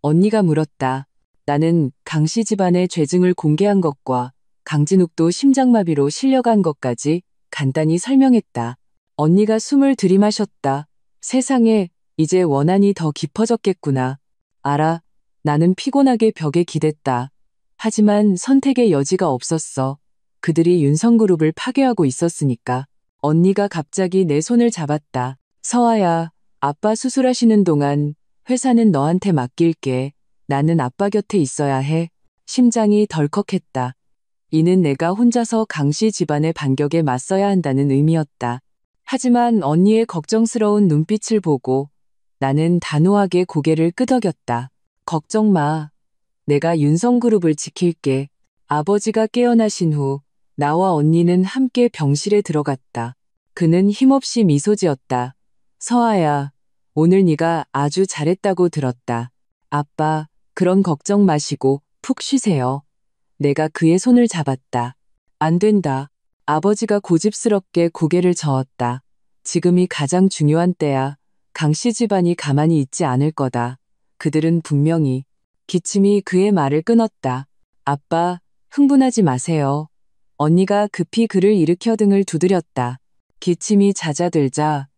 S1: 언니가 물었다. 나는 강씨 집안의 죄증을 공개한 것과 강진욱도 심장마비로 실려간 것까지 간단히 설명했다. 언니가 숨을 들이마셨다. 세상에, 이제 원한이 더 깊어졌겠구나. 알아, 나는 피곤하게 벽에 기댔다. 하지만 선택의 여지가 없었어. 그들이 윤성그룹을 파괴하고 있었으니까. 언니가 갑자기 내 손을 잡았다. 서아야, 아빠 수술하시는 동안 회사는 너한테 맡길게. 나는 아빠 곁에 있어야 해. 심장이 덜컥했다. 이는 내가 혼자서 강씨 집안의 반격에 맞서야 한다는 의미였다. 하지만 언니의 걱정스러운 눈빛을 보고 나는 단호하게 고개를 끄덕였다. 걱정 마. 내가 윤성그룹을 지킬게. 아버지가 깨어나신 후 나와 언니는 함께 병실에 들어갔다. 그는 힘없이 미소 지었다. 서아야, 오늘 네가 아주 잘했다고 들었다. 아빠, 그런 걱정 마시고 푹 쉬세요. 내가 그의 손을 잡았다. 안 된다. 아버지가 고집스럽게 고개를 저었다. 지금이 가장 중요한 때야. 강씨 집안이 가만히 있지 않을 거다. 그들은 분명히. 기침이 그의 말을 끊었다. 아빠, 흥분하지 마세요. 언니가 급히 그를 일으켜 등을 두드렸다. 기침이 잦아들자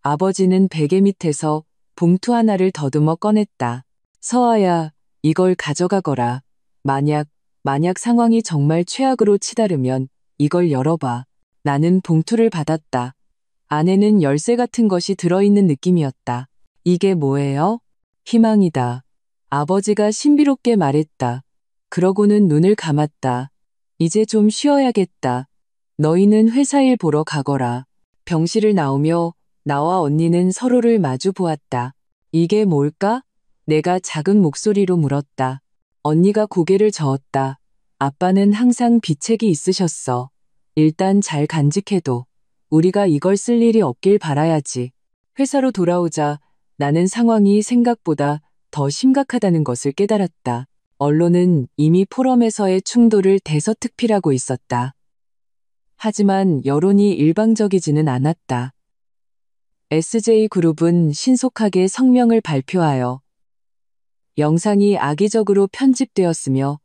S1: 아버지는 베개 밑에서 봉투 하나를 더듬어 꺼냈다. 서아야, 이걸 가져가거라. 만약 상황이 정말 최악으로 치달으면 이걸 열어봐. 나는 봉투를 받았다. 안에는 열쇠 같은 것이 들어있는 느낌이었다. 이게 뭐예요? 희망이다. 아버지가 신비롭게 말했다. 그러고는 눈을 감았다. 이제 좀 쉬어야겠다. 너희는 회사 일 보러 가거라. 병실을 나오며 나와 언니는 서로를 마주 보았다. 이게 뭘까? 내가 작은 목소리로 물었다. 언니가 고개를 저었다. 아빠는 항상 비책이 있으셨어. 일단 잘 간직해도. 우리가 이걸 쓸 일이 없길 바라야지. 회사로 돌아오자 나는 상황이 생각보다 더 심각하다는 것을 깨달았다. 언론은 이미 포럼에서의 충돌을 대서특필하고 있었다. 하지만 여론이 일방적이지는 않았다. SJ그룹은 신속하게 성명을 발표하여 영상이 악의적으로 편집되었으며